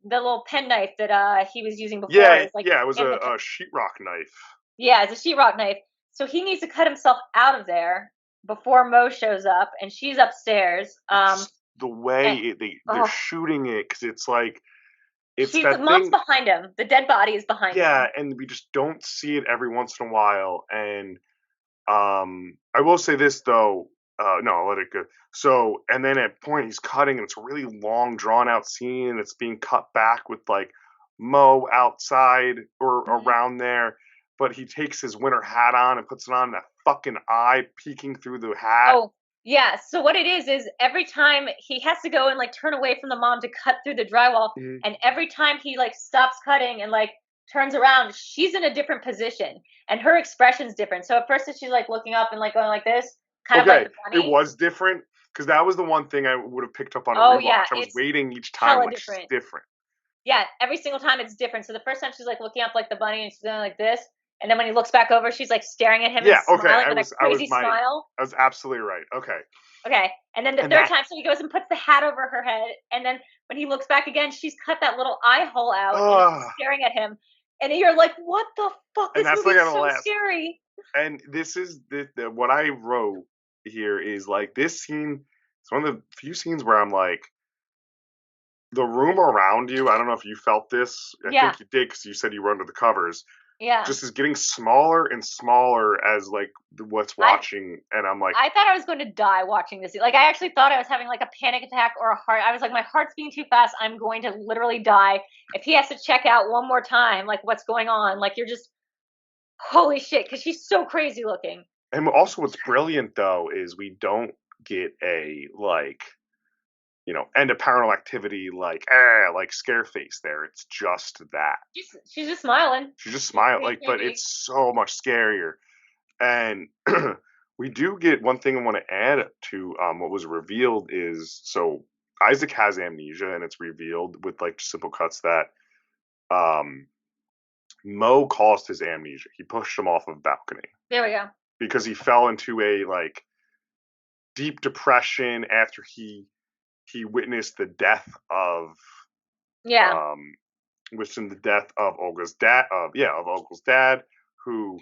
the little penknife that he was using before. Yeah, is, like, it was a sheetrock knife. Yeah, it's a sheetrock knife. So he needs to cut himself out of there before Mo shows up, and she's upstairs. The way they're shooting it, because it's like the mom's behind him. The dead body is behind him. Yeah, and we just don't see it every once in a while. And I will say this though. No, I'll let it go. So, and then at point he's cutting, and it's a really long, drawn out scene, and it's being cut back with like Mo outside or around there. But he takes his winter hat on and puts it on, that fucking eye peeking through the hat. Oh, yeah. So what it is every time he has to go and like turn away from the mom to cut through the drywall, and every time he like stops cutting and like turns around, she's in a different position, and her expression's different. So at first she's like looking up and like going like this, kind of like the bunny. It was different because that was the one thing I would have picked up on a rewatch. Yeah, I was waiting each time like she's different. Yeah, every single time it's different. So the first time she's like looking up like the bunny, and she's going like this. And then when he looks back over, she's like staring at him and smiling with a crazy smile. I was absolutely right. Okay. Okay. And then the third time, so he goes and puts the hat over her head. And then when he looks back again, she's cut that little eye hole out and is staring at him. And you're like, what the fuck? This movie is so scary. And this is what I wrote here is like this scene. It's one of the few scenes where I'm like, the room around you. I don't know if you felt this. I think you did because you said you were under the covers. Yeah. Just is getting smaller and smaller as like what's watching, and I'm like, I thought I was going to die watching this. Like I actually thought I was having like a panic attack or a heart. I was like, my heart's beating too fast. I'm going to literally die if he has to check out one more time. Like what's going on? Like you're just holy shit because she's so crazy looking. And also, what's brilliant though is we don't get a like, end of Paranormal Activity like scare face there. It's just that. She's just smiling. She's just smiling, but it's so much scarier. And we do get one thing I want to add to what was revealed is so Isaac has amnesia, and it's revealed with like simple cuts that Mo caused his amnesia. He pushed him off of a balcony. There we go. Because he fell into a like deep depression after he witnessed the death of witnessing the death of Olga's dad of Olga's dad, who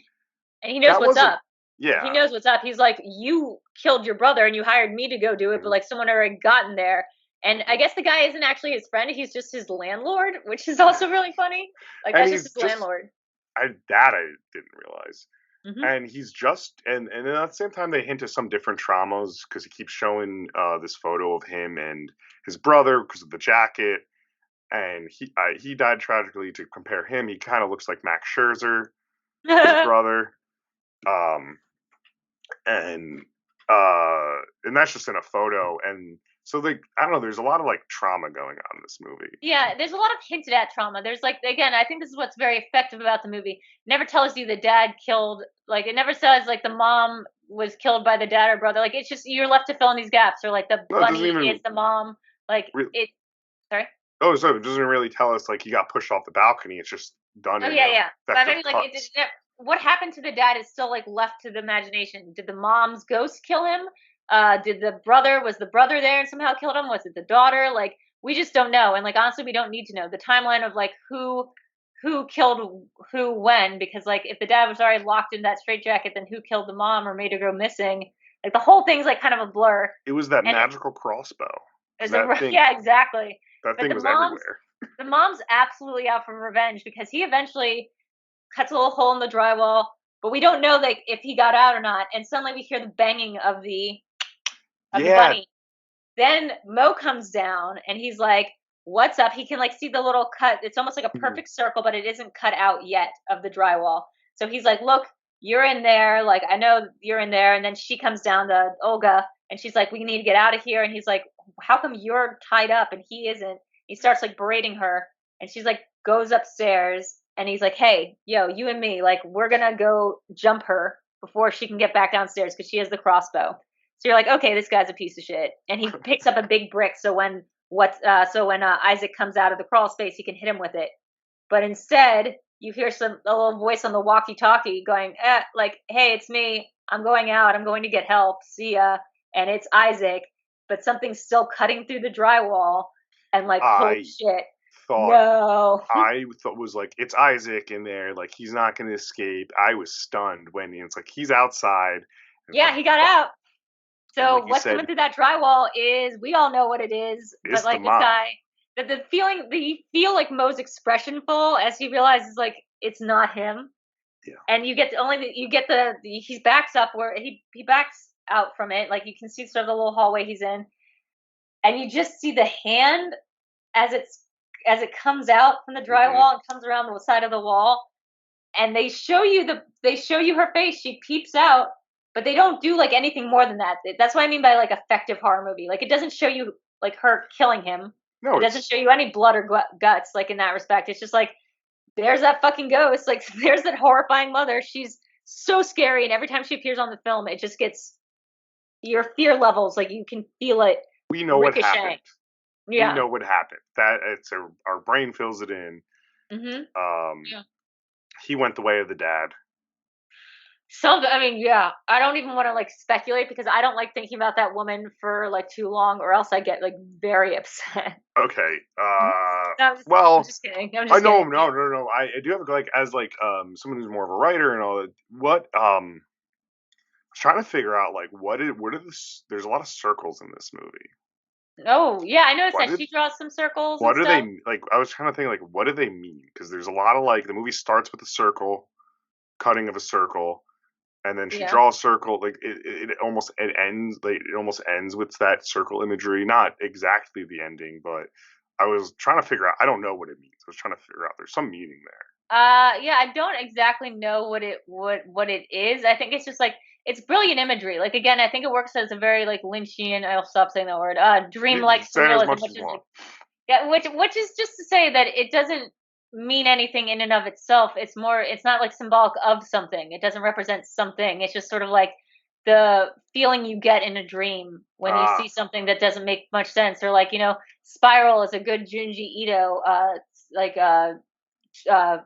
and he knows what's up. Yeah. He knows what's up. He's like, you killed your brother and you hired me to go do it, but like someone already gotten there. And I guess the guy isn't actually his friend, he's just his landlord, which is also really funny. Like that's just his landlord. I didn't realize. And he's just and then at the same time they hint at some different traumas because he keeps showing this photo of him and his brother because of the jacket, and he died tragically. To compare him, he kind of looks like Max Scherzer, his brother, and that's just in a photo. And so I don't know, there's a lot of like trauma going on in this movie. Yeah, there's a lot of hinted at trauma. There's like, again, I think this is what's very effective about the movie. It never tells you the dad killed, like it never says like the mom was killed by the dad or brother. Like it's just, you're left to fill in these gaps, or like the bunny is the mom. Like sorry? Oh, so it doesn't really tell us like he got pushed off the balcony. It's just done. Oh yeah. But I mean, like what happened to the dad is still like left to the imagination. Did the mom's ghost kill him? Was the brother there and somehow killed him? Was it the daughter? Like we just don't know. And like honestly, we don't need to know the timeline of like who killed who when, because like if the dad was already locked in that straitjacket, then who killed the mom or made her go missing? Like the whole thing's like kind of a blur. It was that magical crossbow. Yeah, exactly. That thing was everywhere. The mom's absolutely out for revenge because he eventually cuts a little hole in the drywall, but we don't know like if he got out or not. And suddenly we hear the banging of the bunny. Then Mo comes down and he's like, what's up. He can like see the little cut. It's almost like a perfect circle, but it isn't cut out yet of the drywall. So he's like, look, you're in there. Like, I know you're in there. And then she comes down to Olga and she's like, we need to get out of here. And he's like, how come you're tied up and he isn't? He starts like berating her and she's like, goes upstairs and he's like, hey, yo, you and me, like, we're going to go jump her before she can get back downstairs because she has the crossbow. So you're like, okay, this guy's a piece of shit. And he picks up a big brick so when Isaac comes out of the crawl space, he can hit him with it. But instead, you hear a little voice on the walkie-talkie going, like, hey, it's me. I'm going out. I'm going to get help. See ya. And it's Isaac, but something's still cutting through the drywall. And like, holy shit. I thought was like, it's Isaac in there. Like, he's not going to escape. I was stunned when it's like, he's outside. Yeah, he got out. So like what's coming through that drywall is, we all know what it is, but like this guy, you feel like Moe's expressionful as he realizes like it's not him. Yeah. And he backs up where he backs out from it. Like you can see sort of the little hallway he's in. And you just see the hand as it comes out from the drywall and comes around the side of the wall. And they show you her face. She peeps out. But they don't do like anything more than that. That's what I mean by like effective horror movie. Like it doesn't show you like her killing him. No, it doesn't show you any blood or guts. Like in that respect, it's just like there's that fucking ghost. Like there's that horrifying mother. She's so scary, and every time she appears on the film, it just gets your fear levels. Like you can feel it. We know what happened. Yeah, we know what happened. That our brain fills it in. Yeah. He went the way of the dad. I don't even want to like speculate because I don't like thinking about that woman for like too long, or else I get like very upset. Okay. I'm just kidding. No. I do have like as like someone who's more of a writer and all that. What I was trying to figure out like there's a lot of circles in this movie. Oh yeah, I noticed that she draws some circles. What do they like? I was trying to think like what do they mean? Because there's a lot of like the movie starts with a circle, cutting of a circle. And then she draws a circle, like it almost ends with that circle imagery. Not exactly the ending, but I was trying to figure out. I don't know what it means. I was trying to figure out. There's some meaning there. Yeah, I don't exactly know what it is. I think it's just like it's brilliant imagery. Like again, I think it works as a very like Lynchian. I'll stop saying that word. Dreamlike surrealism, which is just to say that it doesn't mean anything in and of itself. It's not like symbolic of something. It doesn't represent something. It's just sort of like the feeling you get in a dream when you see something that doesn't make much sense. Or like, Spiral is a good Junji Ito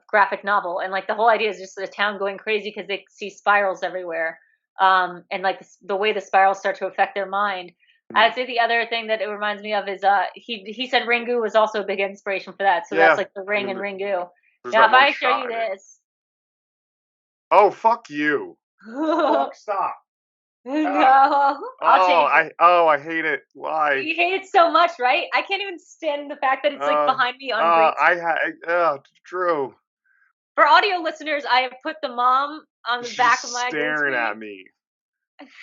graphic novel, and like the whole idea is just the town going crazy because they see spirals everywhere, and like the way the spirals start to affect their mind. I'd say the other thing that it reminds me of is he said Ringu was also a big inspiration for that. So that's like the ring and Ringu. Now if I show you this. Oh, fuck you. Fuck, stop. No. I hate it. Why? You hate it so much, right? I can't even stand the fact that it's like behind me on green. Drew. For audio listeners, I have put the mom on the back of my staring at me.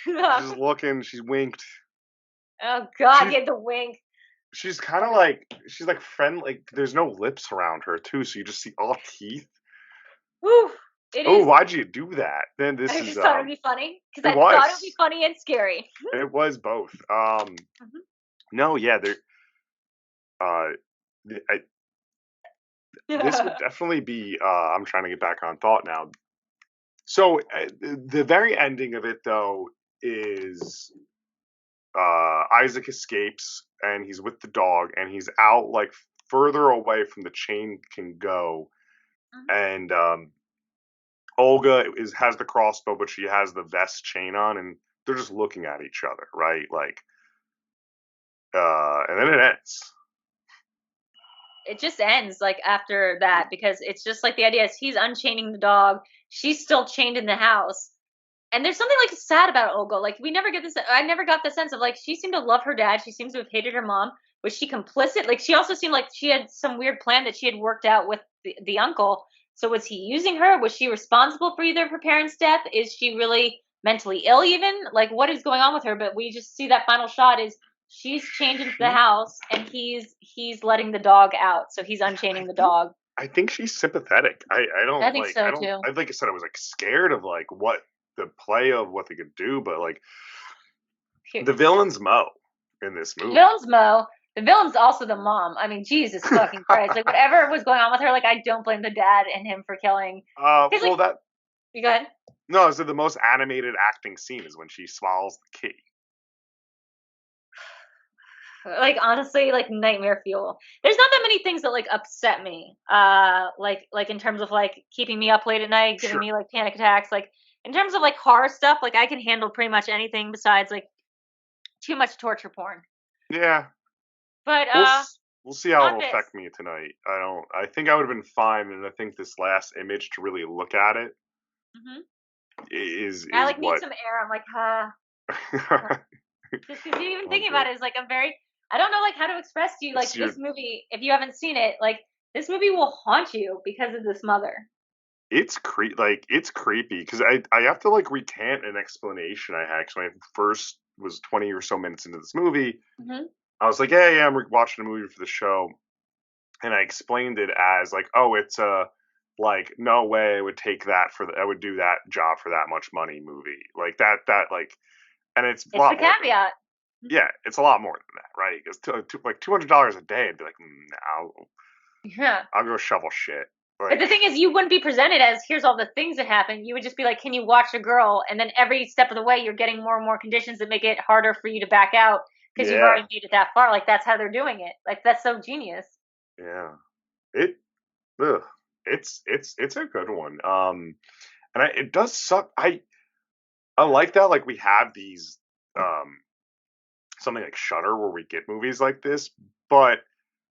She's looking, she's winked. Oh God, you had the wink. She's kind of like friendly. Like there's no lips around her too, so you just see all teeth. Woo! Why'd you do that? Then I just thought it'd be funny because I thought it'd be funny and scary. It was both. No, yeah, there. This would definitely be. I'm trying to get back on thought now. So the very ending of it though is. Isaac escapes and he's with the dog and he's out like further away from the chain can go, and Olga has the crossbow but she has the vest chain on and they're just looking at each other, right? Like, and then it ends. It just ends like after that because it's just like the idea is he's unchaining the dog, she's still chained in the house. And there's something like sad about Olga. Like we never get this. I never got the sense of like she seemed to love her dad. She seems to have hated her mom. Was she complicit? Like she also seemed like she had some weird plan that she had worked out with the uncle. So was he using her? Was she responsible for either of her parents' death? Is she really mentally ill even? Like what is going on with her? But we just see that final shot is she's chained into the house, and he's letting the dog out, so he's unchaining the dog. I think she's sympathetic. I don't I think like. so I don't. too. Like I said, I was like scared of like what the play of what they could do, but like the villain's Mo in this movie. The villain's Mo. The villain's also the mom. I mean, Jesus fucking Christ! Like whatever was going on with her, like I don't blame the dad and him for killing. Well, like, that. You go ahead. No, so the most animated acting scene is when she swallows the key. Like honestly, like nightmare fuel. There's not that many things that like upset me. Like in terms of like keeping me up late at night, giving me like panic attacks. Like in terms of like horror stuff, like I can handle pretty much anything besides like too much torture porn. Yeah. But we'll see how it'll affect me tonight. I think I would have been fine, and I think this last image to really look at it is I like what... need some air. I'm like, just because even thinking about it is like I don't know like how to express to you like this movie, if you haven't seen it, like this movie will haunt you because of this mother. It's it's creepy because I have to like recant an explanation I had when I first was 20 or so minutes into this movie. I was like, yeah, I'm watching a movie for the show, and I explained it as like, oh, it's like no way I would take that I would do that job for that much money movie like that like, and it's a lot the caveat. Yeah, it's a lot more than that, right? Because like $200 a day, I'd be like, I'll go shovel shit. Like, but the thing is, you wouldn't be presented as here's all the things that happen. You would just be like, can you watch a girl? And then every step of the way, you're getting more and more conditions that make it harder for you to back out because you've already made it that far. Like that's how they're doing it. Like that's so genius. Yeah, it's a good one. And it does suck. I like that. Like we have these something like Shudder where we get movies like this, but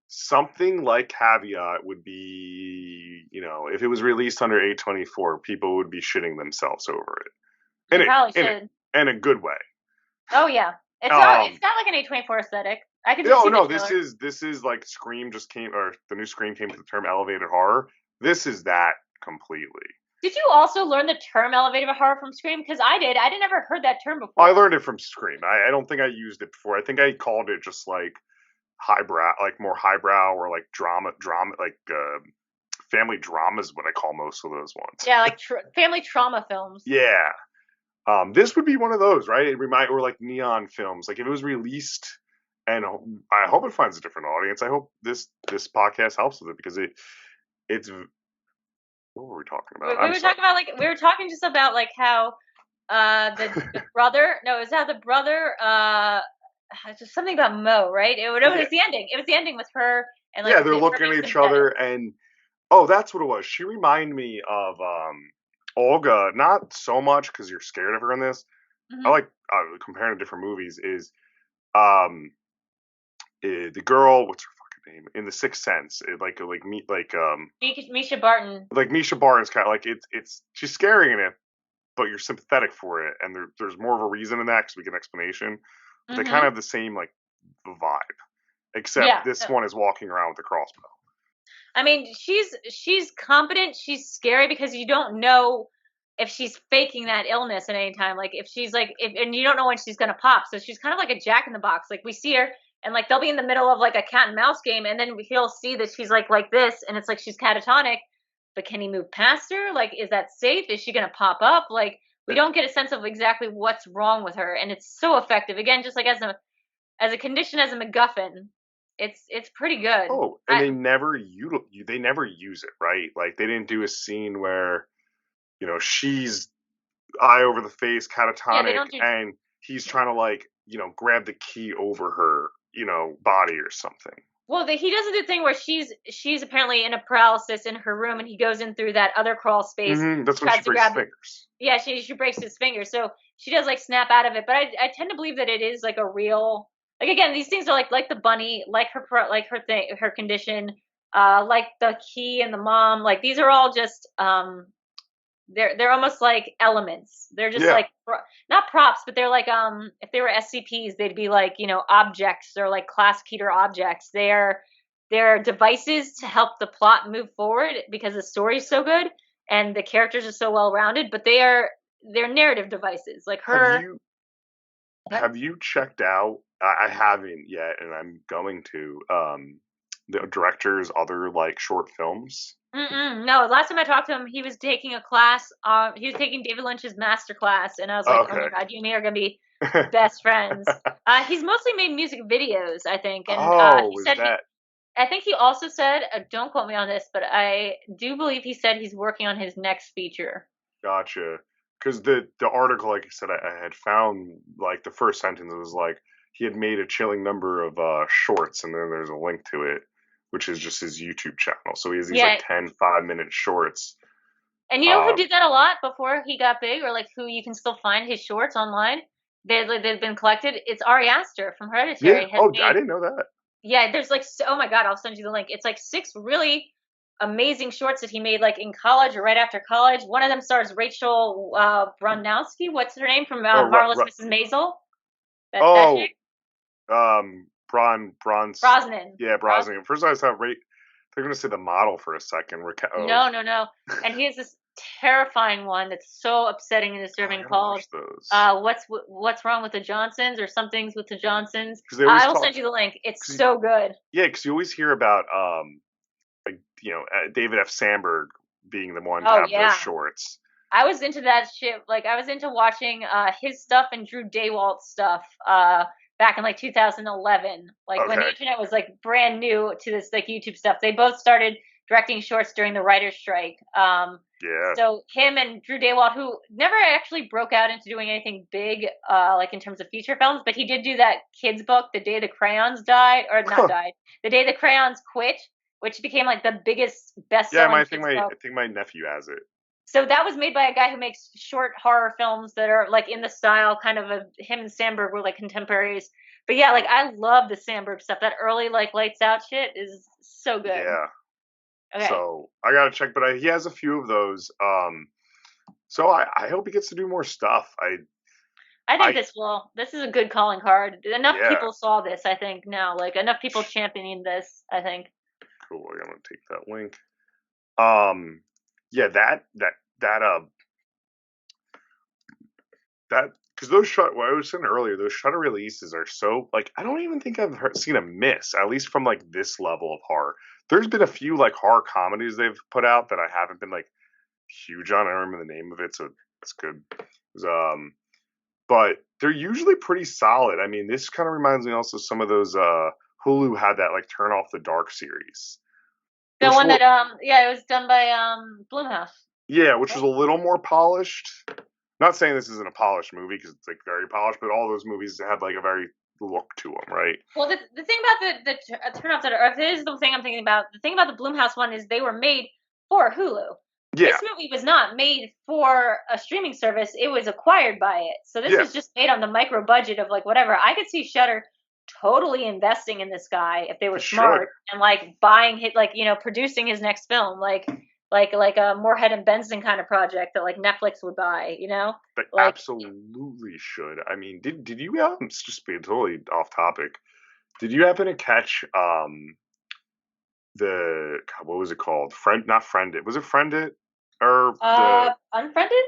something like Caveat would be, if it was released under A24, people would be shitting themselves over it. They probably should. In a good way. Oh yeah, it's got like an A24 aesthetic. I can just see no, this is like Scream just came, or the new Scream came to the term elevated horror. This is that completely. Did you also learn the term elevated horror from Scream? Because I did. I didn't ever heard that term before. I learned it from Scream. I don't think I used it before. I think I called it just like highbrow, like more highbrow, or like drama, like family drama is what I call most of those ones. Yeah, like family trauma films. Yeah. This would be one of those, right? Or like neon films. Like if it was released, and I hope it finds a different audience. I hope this podcast helps with it because it's. What were we talking about? We were talking just about like how the brother. No, it was how the brother. Just something about Mo, right? It was the ending. It was the ending with her and like they're looking at each other, and that's what it was. She reminded me of Olga, not so much because you're scared of her in this. I like comparing to different movies. Is the girl? What's her fucking name in The Sixth Sense? Misha Barton. Like Misha Barton's kind of like it's she's scary in it, but you're sympathetic for it, and there's more of a reason in that because we get an explanation. But they kind of have the same like vibe, except this one is walking around with a crossbow. I mean, she's competent. She's scary because you don't know if she's faking that illness at any time. Like if she's like, and you don't know when she's gonna pop. So she's kind of like a Jack in the Box. Like we see her, and like they'll be in the middle of like a cat and mouse game, and then he'll see that she's like this, and it's like she's catatonic. But can he move past her? Like, is that safe? Is she gonna pop up? Like, we don't get a sense of exactly what's wrong with her, and it's so effective. Again, just like as a condition, as a MacGuffin, it's pretty good. Oh, and they never use it, right? Like they didn't do a scene where, she's eye over the face, catatonic, and he's trying to like, grab the key over her, body or something. Well, he does the thing where she's apparently in a paralysis in her room, and he goes in through that other crawl space. That's when she breaks his fingers. Yeah, she breaks his fingers, so she does like snap out of it. But I tend to believe that it is like a real, like again, these things are like the bunny, like her thing, her condition, like the key and the mom. Like these are all just they're almost like elements. They're just like not props, but they're like if they were SCPs, they'd be like objects or like class Keter objects. They're devices to help the plot move forward because the story's so good and the characters are so well rounded. But they're narrative devices. Like her. have you checked out? I haven't yet, and I'm going to. The director's other like short films. No, last time I talked to him, he was taking a class. He was taking David Lynch's master class, and I was like, "Oh my god, you and me are gonna be best friends." He's mostly made music videos, I think, and he said I think he also said, don't quote me on this, but I do believe he said he's working on his next feature. Gotcha. Because the article, like I said, I had found like the first sentence was like he had made a chilling number of shorts, and then there's a link to it, which is just his YouTube channel. So he has these like 10 5-minute shorts. And you know who did that a lot before he got big, or like who you can still find his shorts online? They've been collected. It's Ari Aster from Hereditary. Yeah. I didn't know that. Yeah, there's like, oh my god, I'll send you the link. It's like 6 really amazing shorts that he made like in college or right after college. One of them stars Rachel Bronowski. What's her name from Marvelous Mrs. Maisel? Brosnan. Yeah, Brosnan. First I thought they're going to say the model for a second. No. And he has this terrifying one that's so upsetting and disturbing called What's Wrong with the Johnsons, or Something's with the Johnsons. I will send you the link. It's so good. Yeah, because you always hear about like, David F. Sandberg being the one to have those shorts. I was into that shit. Like, I was into watching his stuff and Drew Daywalt's stuff back in like 2011, like when the internet was like brand new to this like YouTube stuff. They both started directing shorts during the writer's strike. So him and Drew Daywalt, who never actually broke out into doing anything big, like in terms of feature films, but he did do that kids book, The Day the Crayons Died, or not died, The Day the Crayons Quit, which became like the biggest best-selling I think my nephew has it. So that was made by a guy who makes short horror films that are like in the style kind of him and Sandberg were like contemporaries. But yeah, like I love the Sandberg stuff. That early like Lights Out shit is so good. Yeah. Okay. So I gotta check, but he has a few of those. So I hope he gets to do more stuff. I think this is a good calling card. Enough people saw this, I think, now. Like enough people championing this, I think. Cool. I'm gonna take that link. Yeah, that because what I was saying earlier, those Shudder releases are so like I don't even think I've seen a miss, at least from like this level of horror. There's been a few like horror comedies they've put out that I haven't been like huge on. I don't remember the name of it, so it's good. But they're usually pretty solid. I mean, this kind of reminds me also some of those Hulu had that like Turn Off the Dark series. The one that it was done by Blumhouse. Yeah, which was a little more polished. Not saying this isn't a polished movie because it's like very polished, but all those movies had like a very look to them, right? Well, the thing about the Turn Off the Dark, this is the thing I'm thinking about. The thing about the Blumhouse one is they were made for Hulu. Yeah. This movie was not made for a streaming service. It was acquired by it. So this was just made on the micro budget of like whatever. I could see Shudder totally investing in this guy if they were smart and like buying his producing his next film like a Moorhead and Benson kind of project that like Netflix would buy, But like, absolutely should. I mean, did you just be totally off topic? Did you happen to catch what was it called? Not Friended. Was it Friended or Unfriended?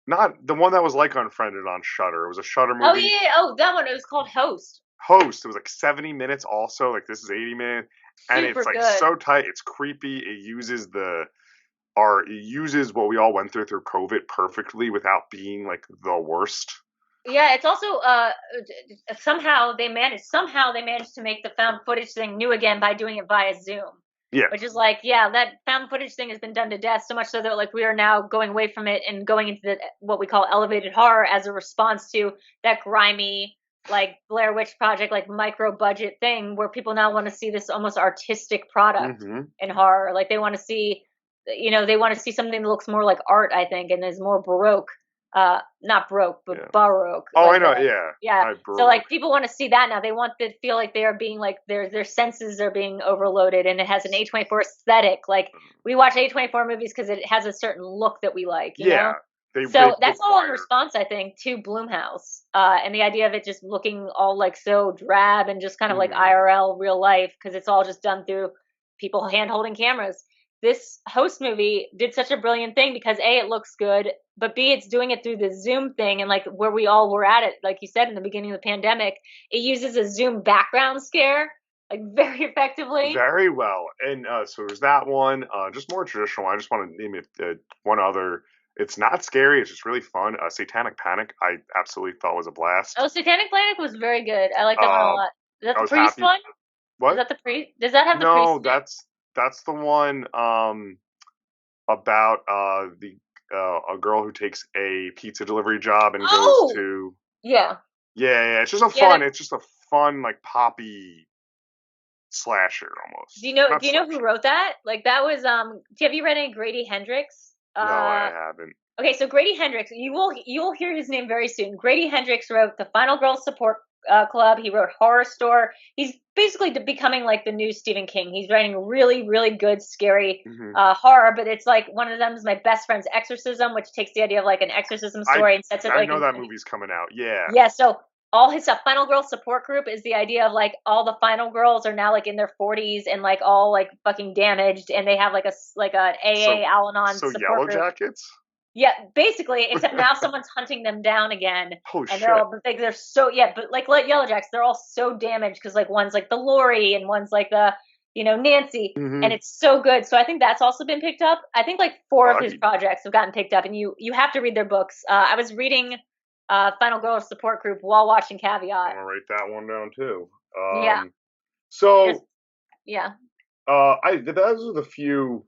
Not the one that was like Unfriended on Shudder. It was a Shudder movie. Oh yeah, that one. It was called Host. It was like 70 minutes also. Like this is 80 minutes. And it's like so tight. It's creepy. It uses what we all went through COVID perfectly without being like the worst. Yeah, it's also somehow they managed to make the found footage thing new again by doing it via Zoom. Yeah. Which is like, that found footage thing has been done to death, so much so that like we are now going away from it and going into what we call elevated horror as a response to that grimy like Blair Witch Project, like micro budget thing where people now want to see this almost artistic product in horror. Like they want to see, something that looks more like art, I think, and is more baroque. Not broke, but baroque. Oh, like, I know, yeah. So like people want to see that now. They want to feel like they are being like their senses are being overloaded, and it has an A24 aesthetic. Like we watch A24 movies because it has a certain look that we like. You know? So that's all in response, I think, to Blumhouse, and the idea of it just looking all like so drab and just kind of like IRL real life because it's all just done through people hand holding cameras. this host movie did such a brilliant thing because A, it looks good, but B, it's doing it through the Zoom thing and like where we all were at it, like you said in the beginning of the pandemic, it uses a Zoom background scare like very effectively. Very well. And so there's that one. Just more traditional. I just want to name it one other. It's not scary. It's just really fun. Satanic Panic. I absolutely thought was a blast. Oh, Satanic Panic was very good. I like that one a lot. Is that I the was priest happy. one? What? Is that the priest? Does that have the No, priest? that's the one about a girl who takes a pizza delivery job and goes to yeah. Yeah. It's just a fun like poppy slasher almost. Do you know who wrote that? Like that was have you read any Grady Hendrix? No, I haven't. Okay, so Grady Hendrix, you will hear his name very soon. Grady Hendrix wrote the Final Girl Support Club. He wrote Horror Store. He's basically becoming like the new Stephen King. He's writing really, really good, scary horror. But it's like one of them is My Best Friend's Exorcism, which takes the idea of like an exorcism story and sets it like. I know that movie's coming out. Yeah. Yeah. So all his stuff, Final Girl Support Group, is the idea of like all the final girls are now like in their 40s and like all like fucking damaged, and they have like an AA Al-Anon support Yellow group. Jackets. Yeah, basically, except now someone's hunting them down again. Oh, and shit. They're so, but like Yellow Jacks, they're all so damaged because like one's like the Lori and one's like the, Nancy, and it's so good. So I think that's also been picked up. I think like 4 of his projects have gotten picked up, and you have to read their books. I was reading Final Girl Support Group while watching Caveat. I'm gonna write that one down too. Yeah. So. Yeah. Those are the few.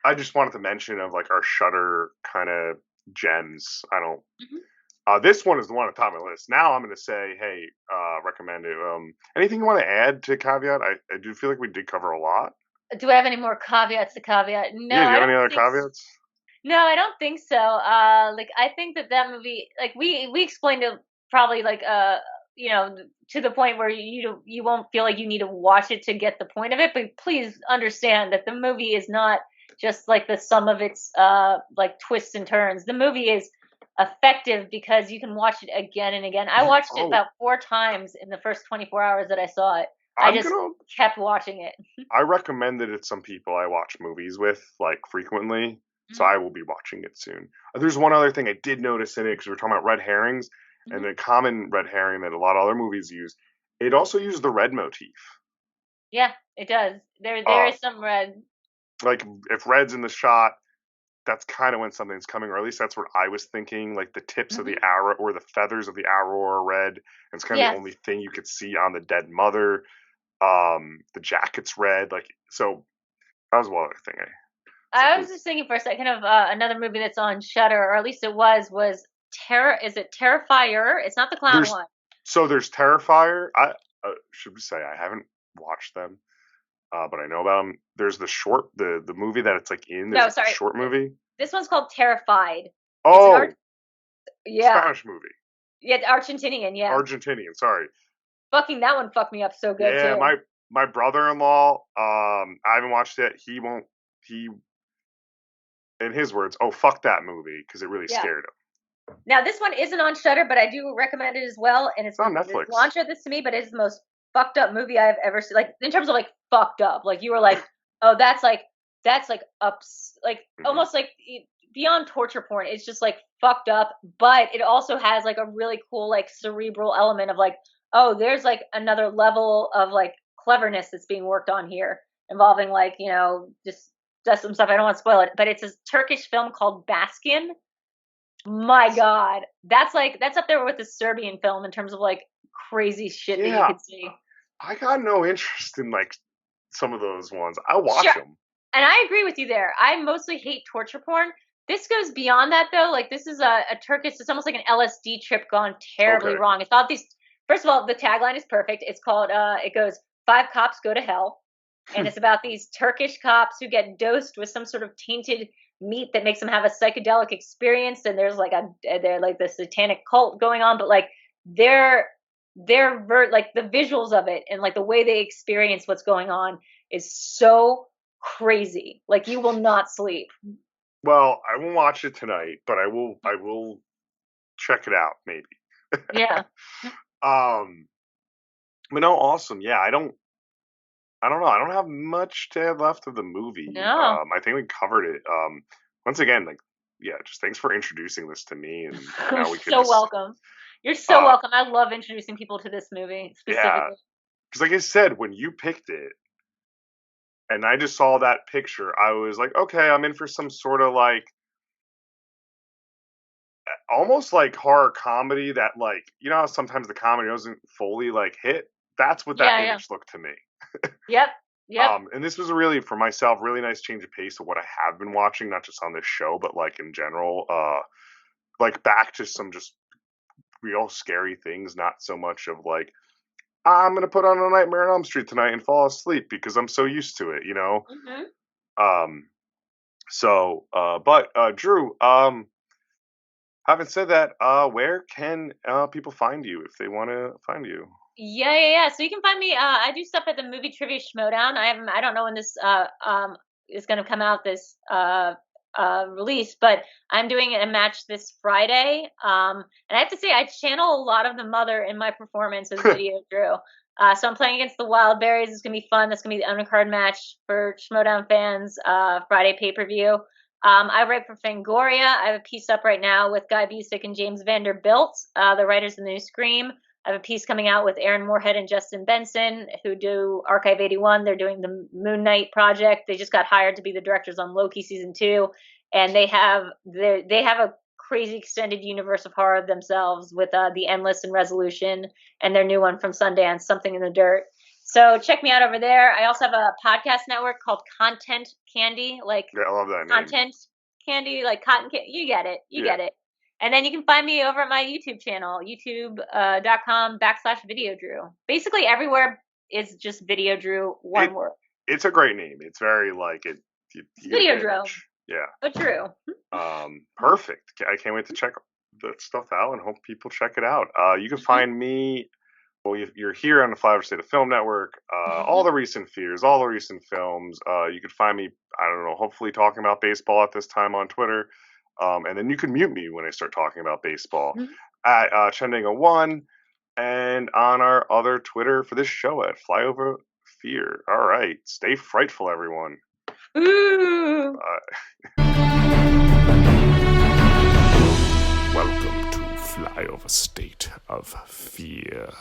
I just wanted to mention of like our Shudder kind of gems. I don't. This one is the one at the top of my list. Now I'm going to say, hey, recommend it. Anything you want to add to Caveat? I do feel like we did cover a lot. Do I have any more caveats to Caveat? No. Yeah, do you have any other caveats? No, I don't think so. Like I think that movie, like we explained it probably like to the point where you won't feel like you need to watch it to get the point of it. But please understand that the movie is not just like the sum of its like twists and turns. The movie is effective because you can watch it again and again. I watched it about 4 times in the first 24 hours that I saw it. I just kept watching it. I recommended it to some people I watch movies with like frequently, so I will be watching it soon. There's one other thing I did notice in it because we were talking about red herrings, and a common red herring that a lot of other movies use. It also used the red motif. Yeah, it does. There is some red. Like if red's in the shot, that's kind of when something's coming, or at least that's what I was thinking. Like the tips of the arrow or the feathers of the arrow are red, and it's kind of the only thing you could see on the dead mother. The jacket's red, like so. That was one other thing. I was just thinking for a second of another movie that's on Shudder, or at least it was Is it Terrifier? It's not the clown one. So there's Terrifier. I should say I haven't watched them. But I know about them. There's the short, the movie that it's like in. There's a short movie. This one's called Terrified. Oh, Spanish movie. Yeah, Argentinian. Yeah, Argentinian. Sorry. Fucking that one fucked me up so good. Yeah, too. my brother-in-law. I haven't watched it. He won't. In his words, fuck that movie because it really scared him. Now this one isn't on Shudder, but I do recommend it as well. And it's on Netflix. Launcher this to me, but it's the most fucked up movie I've ever seen. Like in terms of like fucked up. Like you were like, oh, that's like ups, like almost like beyond torture porn. It's just like fucked up, but it also has like a really cool like cerebral element of like, oh, there's like another level of like cleverness that's being worked on here, involving like just some stuff. I don't want to spoil it, but it's a Turkish film called Baskin. My God, that's up there with the Serbian film in terms of like crazy shit that you could see. I got no interest in like some of those ones. I'll watch them. And I agree with you there. I mostly hate torture porn. This goes beyond that though. Like this is a Turkish. It's almost like an LSD trip gone terribly wrong. It's not these. First of all, the tagline is perfect. It's called. It goes 5 cops go to hell, and it's about these Turkish cops who get dosed with some sort of tainted meat that makes them have a psychedelic experience, and there's like they're like the satanic cult going on, but like they're like the visuals of it and like the way they experience what's going on is so crazy. Like you will not sleep. Well, I won't watch it tonight, but I will check it out maybe. Yeah. But no, awesome. Yeah, I don't know. I don't have much to add left of the movie. No. I think we covered it. Once again, like, yeah, just thanks for introducing this to me, and now we could welcome. You're so welcome. I love introducing people to this movie specifically. Yeah, because like I said, when you picked it, and I just saw that picture, I was like, okay, I'm in for some sort of like, almost like horror comedy that, like, you know how sometimes the comedy doesn't fully like hit? That's what that image looked to me. Yep. And this was really, for myself, really nice change of pace of what I have been watching, not just on this show, but like in general, like back to some just real scary things, not so much of like, I'm gonna put on a Nightmare on Elm Street tonight and fall asleep because I'm so used to it, you know? But Drew, having said that, where can people find you if they want to find you? Yeah. So you can find me. I do stuff at the Movie Trivia Schmodown. I don't know when this is going to come out, this release, but I'm doing a match this Friday. And I have to say, I channel a lot of the mother in my performance as Videodrew. So I'm playing against the Wildberries. It's going to be fun. That's going to be the undercard match for Schmodown fans, Friday pay-per-view. I write for Fangoria. I have a piece up right now with Guy Busick and James Vanderbilt, the writers of the new Scream. I have a piece coming out with Aaron Moorhead and Justin Benson, who do Archive 81. They're doing the Moon Knight project. They just got hired to be the directors on Loki season 2, and they have a crazy extended universe of horror themselves with The Endless and Resolution, and their new one from Sundance, Something in the Dirt. So check me out over there. I also have a podcast network called Content Candy, like I love that content name. candy, like cotton candy. You get it. You get it. And then you can find me over at my YouTube channel, youtube.com/Videodrew. Basically everywhere is just Videodrew, one word. It's a great name. It's very like it. Videodrew. Yeah. But true. Perfect. I can't wait to check that stuff out and hope people check it out. You can find me. Well, you're here on the Flyover State of Film Network. All the recent fears, all the recent films. You can find me, I don't know, hopefully talking about baseball at this time on Twitter. And then you can mute me when I start talking about baseball at Chendinga1 and on our other Twitter for this show at Flyover Fear. All right. Stay frightful, everyone. Ooh. Welcome to Flyover State of Fear.